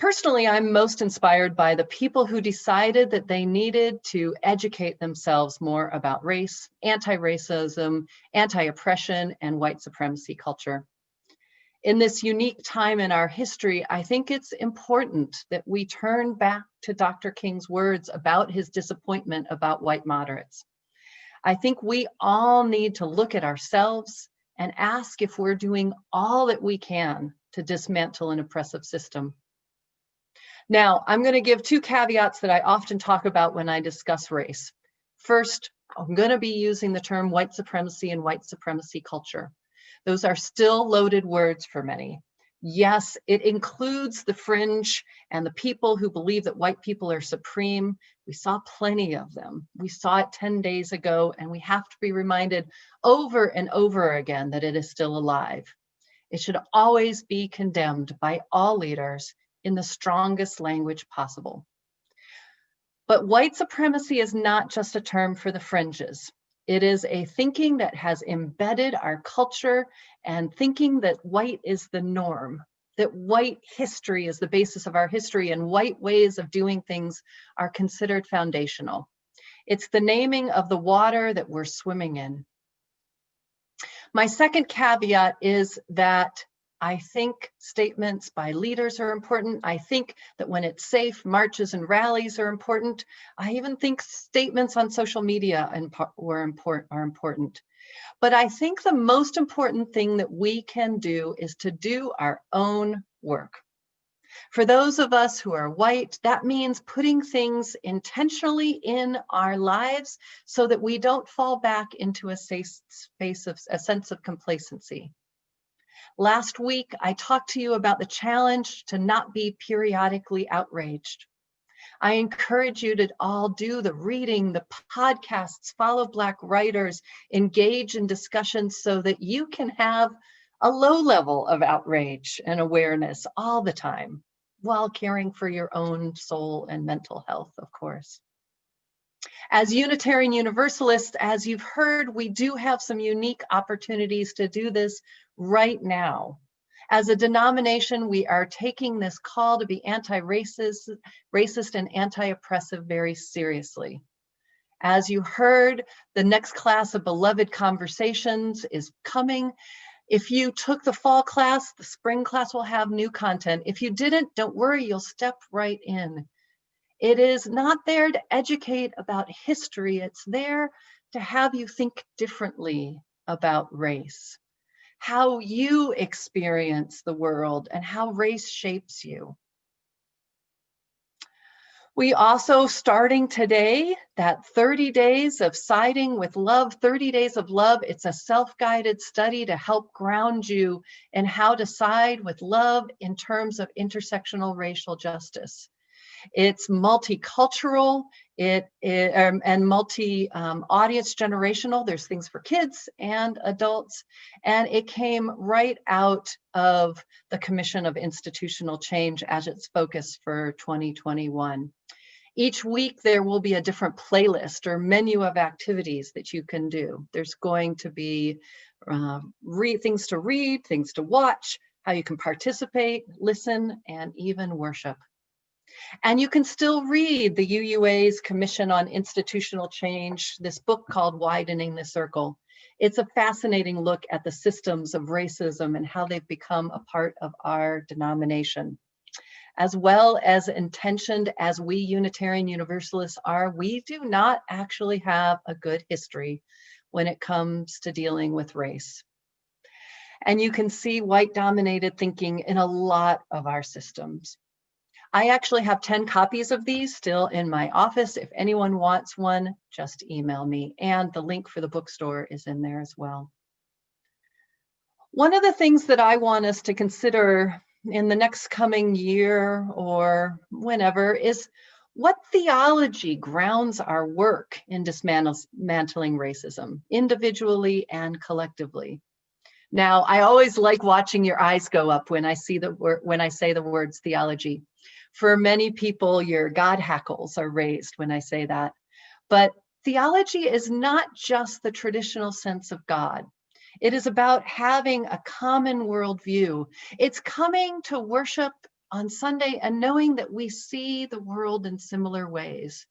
Personally, I'm most inspired by the people who decided that they needed to educate themselves more about race, anti-racism, anti-oppression, and white supremacy culture. In this unique time in our history, I think it's important that we turn back to Dr. King's words about his disappointment about white moderates. I think we all need to look at ourselves and ask if we're doing all that we can to dismantle an oppressive system. Now, I'm going to give 2 caveats that I often talk about when I discuss race. First, I'm going to be using the term white supremacy and white supremacy culture. Those are still loaded words for many. Yes, it includes the fringe and the people who believe that white people are supreme. We saw plenty of them. We saw it 10 days ago, and we have to be reminded over and over again that it is still alive. It should always be condemned by all leaders in the strongest language possible. But white supremacy is not just a term for the fringes. It is a thinking that has embedded our culture and thinking that white is the norm, that white history is the basis of our history and white ways of doing things are considered foundational. It's the naming of the water that we're swimming in. My second caveat is that I think statements by leaders are important. I think that when it's safe, marches and rallies are important. I even think statements on social media are important. But I think the most important thing that we can do is to do our own work. For those of us who are white, that means putting things intentionally in our lives so that we don't fall back into a sense of complacency. Last week, I talked to you about the challenge to not be periodically outraged. I encourage you to all do the reading, the podcasts, follow Black writers, engage in discussions so that you can have a low level of outrage and awareness all the time while caring for your own soul and mental health, of course. As Unitarian Universalists, as you've heard, we do have some unique opportunities to do this right now. As a denomination, we are taking this call to be anti-racist, and anti-oppressive very seriously. As you heard, the next class of Beloved Conversations is coming. If you took the fall class, the spring class will have new content. If you didn't, don't worry, you'll step right in. It is not there to educate about history. It's there to have you think differently about race, how you experience the world, and how race shapes you. We also, starting today, that 30 days of siding with love, 30 days of love. It's a self-guided study to help ground you in how to side with love in terms of intersectional racial justice. It's multicultural, and multi-audience generational. There's things for kids and adults, and it came right out of the Commission of Institutional Change as its focus for 2021. Each week there will be a different playlist or menu of activities that you can do. There's going to be things to read, things to watch, how you can participate, listen, and even worship. And you can still read the UUA's Commission on Institutional Change, this book called Widening the Circle. It's a fascinating look at the systems of racism and how they've become a part of our denomination. As well as intentioned as we Unitarian Universalists are, we do not actually have a good history when it comes to dealing with race. And you can see white-dominated thinking in a lot of our systems. I actually have 10 copies of these still in my office. If anyone wants one, just email me. And the link for the bookstore is in there as well. One of the things that I want us to consider in the next coming year or whenever is what theology grounds our work in dismantling racism, individually and collectively. Now, I always like watching your eyes go up when I say the words theology. For many people, your God hackles are raised when I say that. But theology is not just the traditional sense of God. It is about having a common worldview. It's coming to worship on Sunday and knowing that we see the world in similar ways.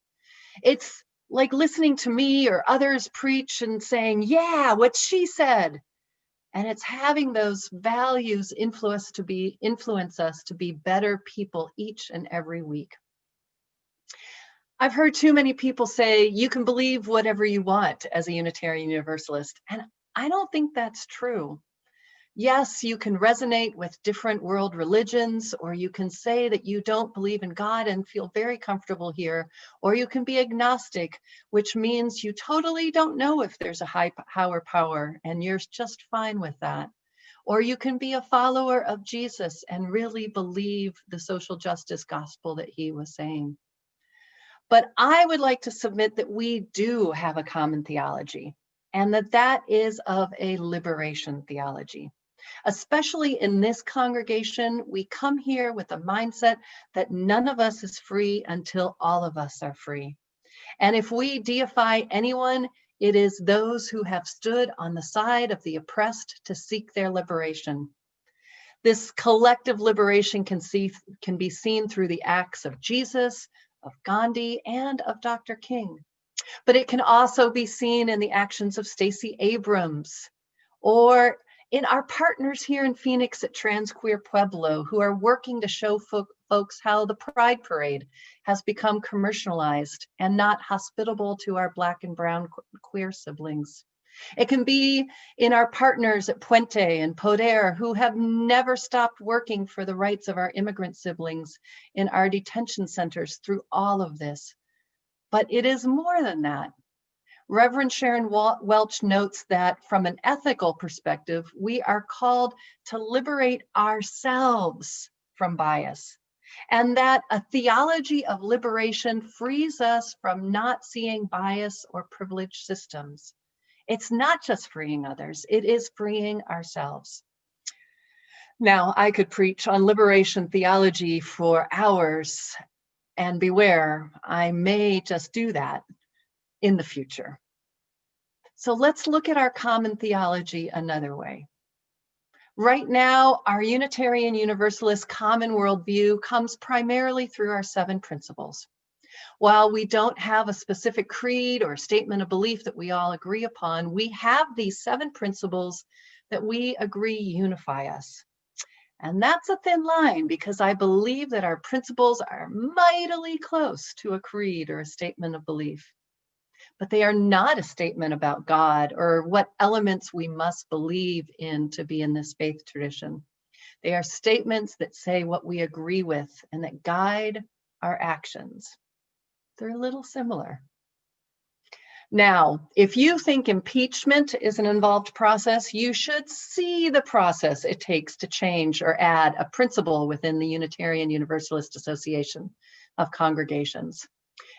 It's like listening to me or others preach and saying, yeah, what she said. And it's having those values influence us to be better people each and every week. I've heard too many people say, you can believe whatever you want as a Unitarian Universalist. And I don't think that's true. Yes, you can resonate with different world religions, or you can say that you don't believe in God and feel very comfortable here, or you can be agnostic, which means you totally don't know if there's a higher power and you're just fine with that. Or you can be a follower of Jesus and really believe the social justice gospel that he was saying. But I would like to submit that we do have a common theology, and that is of a liberation theology. Especially in this congregation, we come here with a mindset that none of us is free until all of us are free. And if we deify anyone, it is those who have stood on the side of the oppressed to seek their liberation. This collective liberation can be seen through the acts of Jesus, of Gandhi, and of Dr. King. But it can also be seen in the actions of Stacey Abrams, or in our partners here in Phoenix at Trans Queer Pueblo, who are working to show folks how the Pride Parade has become commercialized and not hospitable to our Black and brown queer siblings. It can be in our partners at Puente and Poder, who have never stopped working for the rights of our immigrant siblings in our detention centers through all of this. But it is more than that. Reverend Sharon Welch notes that from an ethical perspective, we are called to liberate ourselves from bias, and that a theology of liberation frees us from not seeing bias or privileged systems. It's not just freeing others, it is freeing ourselves. Now, I could preach on liberation theology for hours, and beware, I may just do that in the future. So let's look at our common theology another way. Right now, our Unitarian Universalist common worldview comes primarily through our 7 principles. While we don't have a specific creed or statement of belief that we all agree upon, we have these 7 principles that we agree unify us. And that's a thin line, because I believe that our principles are mightily close to a creed or a statement of belief. But they are not a statement about God or what elements we must believe in to be in this faith tradition. They are statements that say what we agree with and that guide our actions. They're a little similar. Now, if you think impeachment is an involved process, you should see the process it takes to change or add a principle within the Unitarian Universalist Association. of congregations.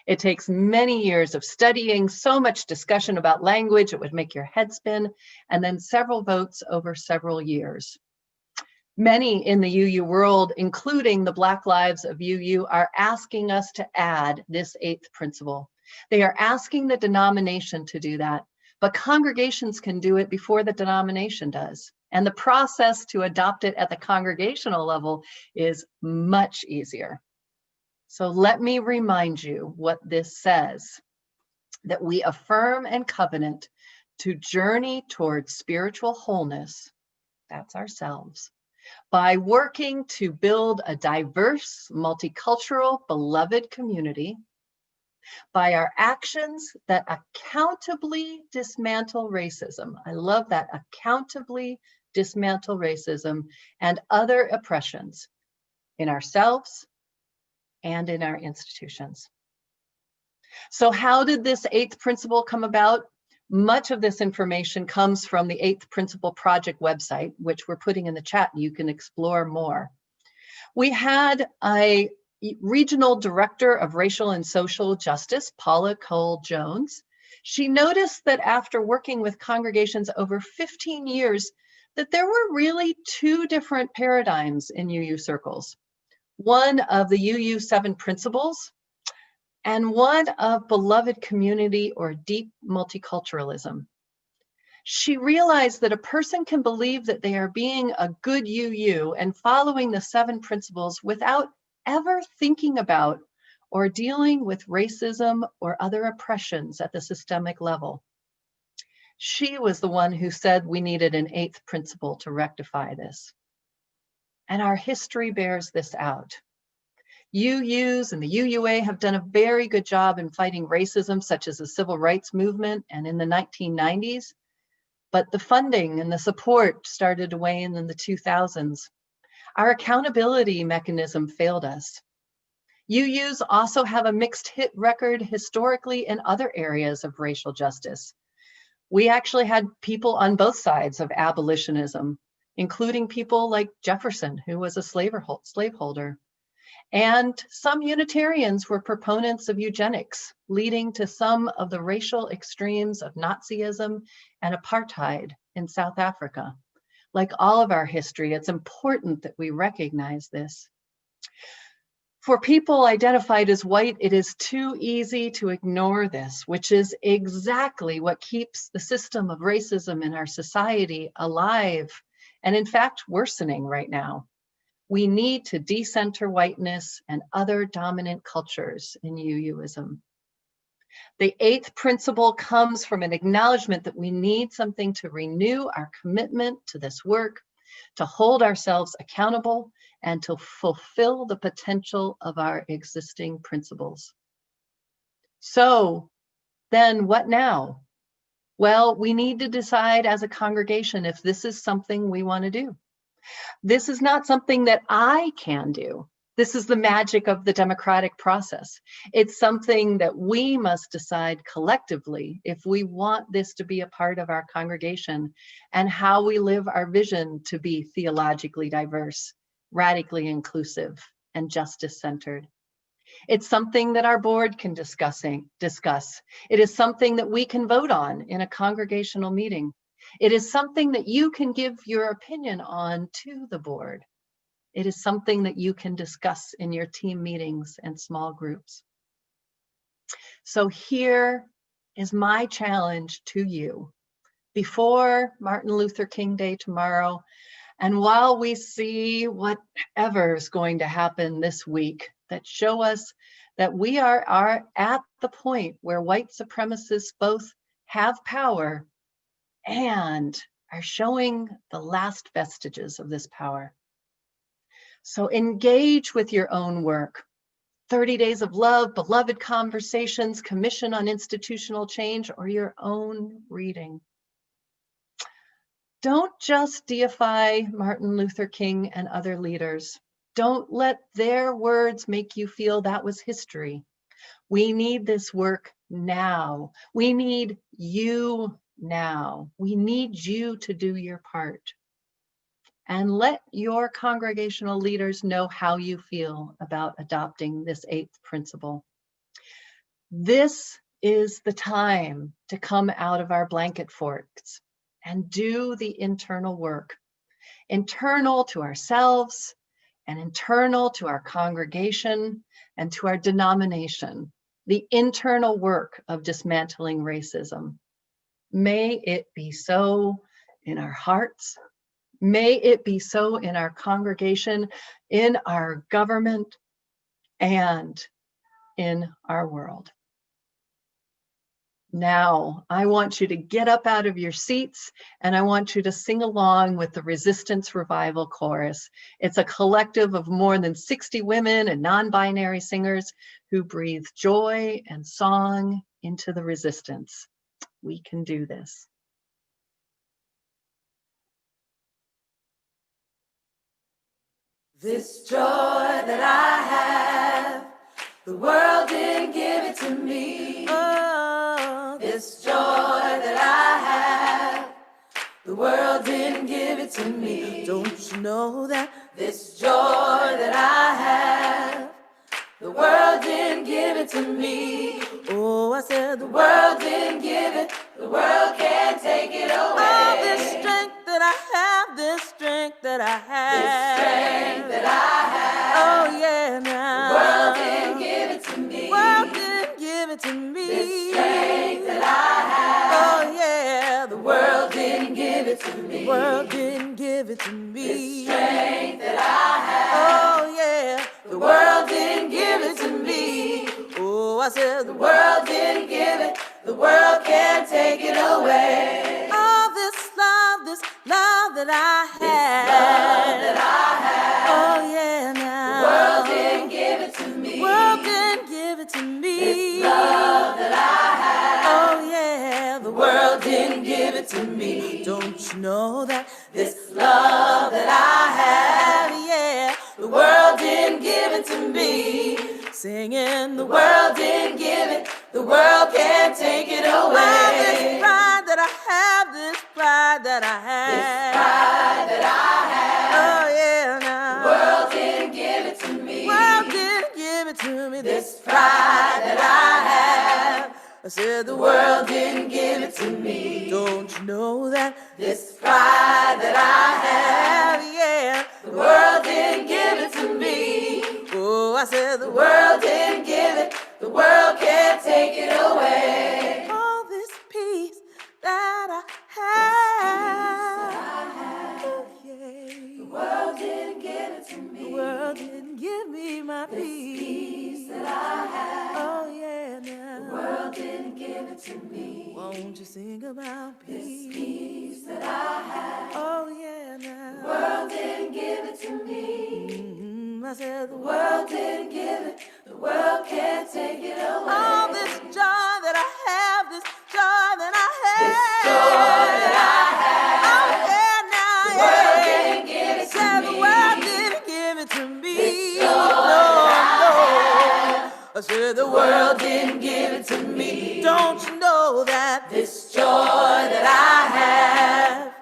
It takes many years of studying, so much discussion about language, it would make your head spin, and then several votes over several years. Many in the UU world, including the Black Lives of UU, are asking us to add this 8th principle. They are asking the denomination to do that, but congregations can do it before the denomination does. And the process to adopt it at the congregational level is much easier. So let me remind you what this says, that we affirm and covenant to journey towards spiritual wholeness, that's ourselves, by working to build a diverse, multicultural, beloved community, by our actions that accountably dismantle racism. I love that, accountably dismantle racism and other oppressions in ourselves and in our institutions. So how did this 8th principle come about? Much of this information comes from the 8th Principle Project website, which we're putting in the chat. You can explore more. We had a regional director of racial and social justice, Paula Cole-Jones. She noticed that after working with congregations over 15 years, that there were really 2 different paradigms in UU circles. One of the UU 7 principles, and one of beloved community or deep multiculturalism. She realized that a person can believe that they are being a good UU and following the 7 principles without ever thinking about or dealing with racism or other oppressions at the systemic level. She was the one who said we needed an 8th principle to rectify this. And our history bears this out. UUs and the UUA have done a very good job in fighting racism, such as the civil rights movement and in the 1990s, but the funding and the support started to wane in the 2000s. Our accountability mechanism failed us. UUs also have a mixed hit record historically in other areas of racial justice. We actually had people on both sides of abolitionism, including people like Jefferson, who was a slaveholder. And some Unitarians were proponents of eugenics, leading to some of the racial extremes of Nazism and apartheid in South Africa. Like all of our history, it's important that we recognize this. For people identified as white, it is too easy to ignore this, which is exactly what keeps the system of racism in our society alive, and in fact, worsening right now. We need to decenter whiteness and other dominant cultures in UUism. The 8th principle comes from an acknowledgement that we need something to renew our commitment to this work, to hold ourselves accountable, and to fulfill the potential of our existing principles. So then what now? Well, we need to decide as a congregation if this is something we want to do. This is not something that I can do. This is the magic of the democratic process. It's something that we must decide collectively if we want this to be a part of our congregation and how we live our vision to be theologically diverse, radically inclusive, and justice-centered. It's something that our board can discuss. It is something that we can vote on in a congregational meeting. It is something that you can give your opinion on to the board. It is something that you can discuss in your team meetings and small groups. So here is my challenge to you. Before Martin Luther King Day tomorrow, and while we see whatever is going to happen this week that show us that we are at the point where white supremacists both have power and are showing the last vestiges of this power. So engage with your own work. 30 Days of Love, Beloved Conversations, Commission on Institutional Change, or your own reading. Don't just deify Martin Luther King and other leaders. Don't let their words make you feel that was history. We need this work now. We need you now. We need you to do your part. and let your congregational leaders know how you feel about adopting this 8th principle. This is the time to come out of our blanket forts and do the internal work, internal to ourselves and internal to our congregation and to our denomination, the internal work of dismantling racism. May it be so in our hearts. May it be so in our congregation, in our government, and in our world. Now, I want you to get up out of your seats and I want you to sing along with the Resistance Revival Chorus. It's a collective of more than 60 women and non-binary singers who breathe joy and song into the resistance. We can do this. This joy that I have, the world didn't give it to me. Oh, this joy that I have, the world didn't give it to me. Don't you know that this joy that I have, the world didn't give it to me. Oh, I said the world didn't give it, the world can't take it away. Oh, this strength that I have, this strength that I have, this strength that I have. Oh, yeah, now. The world didn't give it to me. The world didn't give it to me. This strength that I have. Oh, yeah, the world didn't give it to me. The world didn't give it to me. This strength that I have. Oh, yeah, the world didn't give it to me. Oh, I said the world didn't give it, the world can't take it away. Oh, this love that I have, this love that I have. Oh, yeah, now. The world didn't give it to me. The world didn't give it to me. This love that I have. Oh, yeah, the world didn't give it to me. Don't you know that this love that I have, yeah, the world didn't give it to me. Singing, the world didn't give it, the world can't take it away. Oh, this pride that I have, this pride that I have, this pride that I have. Oh, yeah, now. The world didn't give it to me. The world didn't give it to me. This pride that I have. I said the world didn't give it to me. Don't you know that this pride that I have, yeah, the world didn't give it to me. Oh, I said the world didn't give it, the world can't take it away. All this peace that I have, oh, yeah. The world didn't give it to me. The world didn't give me my peace that I have. Oh, yeah, now. The world didn't give it to me. Won't you sing about peace? This peace that I have. Oh, yeah, now. The world didn't give it to me. I said the world didn't give it, the world can't take it away. All this joy that I have, this joy that I have, this joy that I have. Oh, yeah, now, the world didn't give it to me. The world didn't give it to me. This joy that I have. I said the world didn't give it to me. Don't you know that this joy that I have,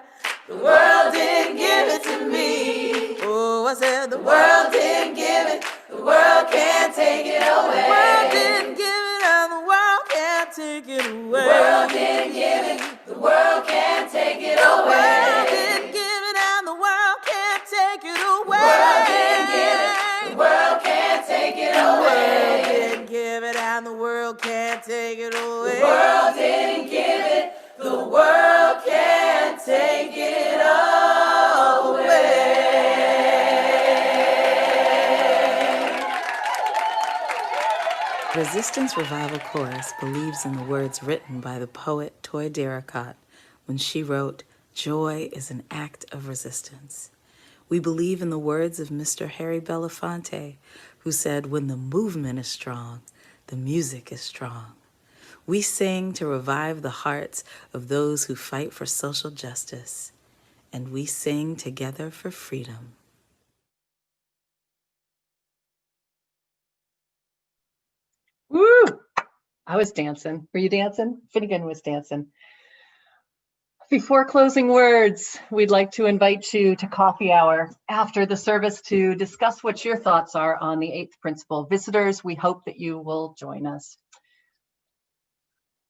the world didn't give it to me. Oh, I said the world didn't give it, the world can't take it away. The world didn't give it and the world can't take it away. The world didn't give it, the world can't take it away. The world didn't give it and the world can't take it away. The world didn't give it, the world can't take it away. The world didn't give it and the world can't take it away. The world didn't give it, the world can't take it away. Resistance Revival Chorus believes in the words written by the poet Toy Derricott when she wrote, "Joy is an act of resistance." We believe in the words of Mr. Harry Belafonte, who said, "When the movement is strong, the music is strong." We sing to revive the hearts of those who fight for social justice, and we sing together for freedom. Woo! I was dancing. Were you dancing? Finnegan was dancing. Before closing words, we'd like to invite you to coffee hour after the service to discuss what your thoughts are on the 8th principle. Visitors, we hope that you will join us.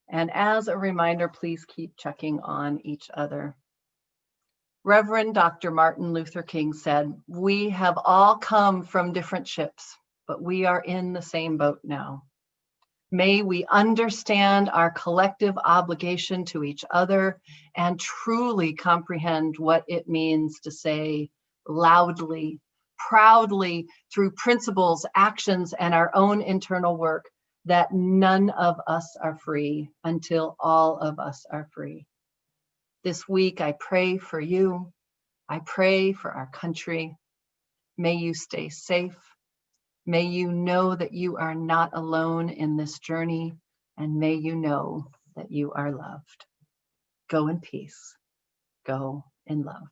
And as a reminder, please keep checking on each other. Reverend Dr. Martin Luther King said, "We have all come from different ships, but we are in the same boat now. May we understand our collective obligation to each other and truly comprehend what it means to say loudly, proudly, through principles, actions, and our own internal work, that none of us are free until all of us are free." This week, I pray for you. I pray for our country. May you stay safe. May you know that you are not alone in this journey, and may you know that you are loved. Go in peace. Go in love.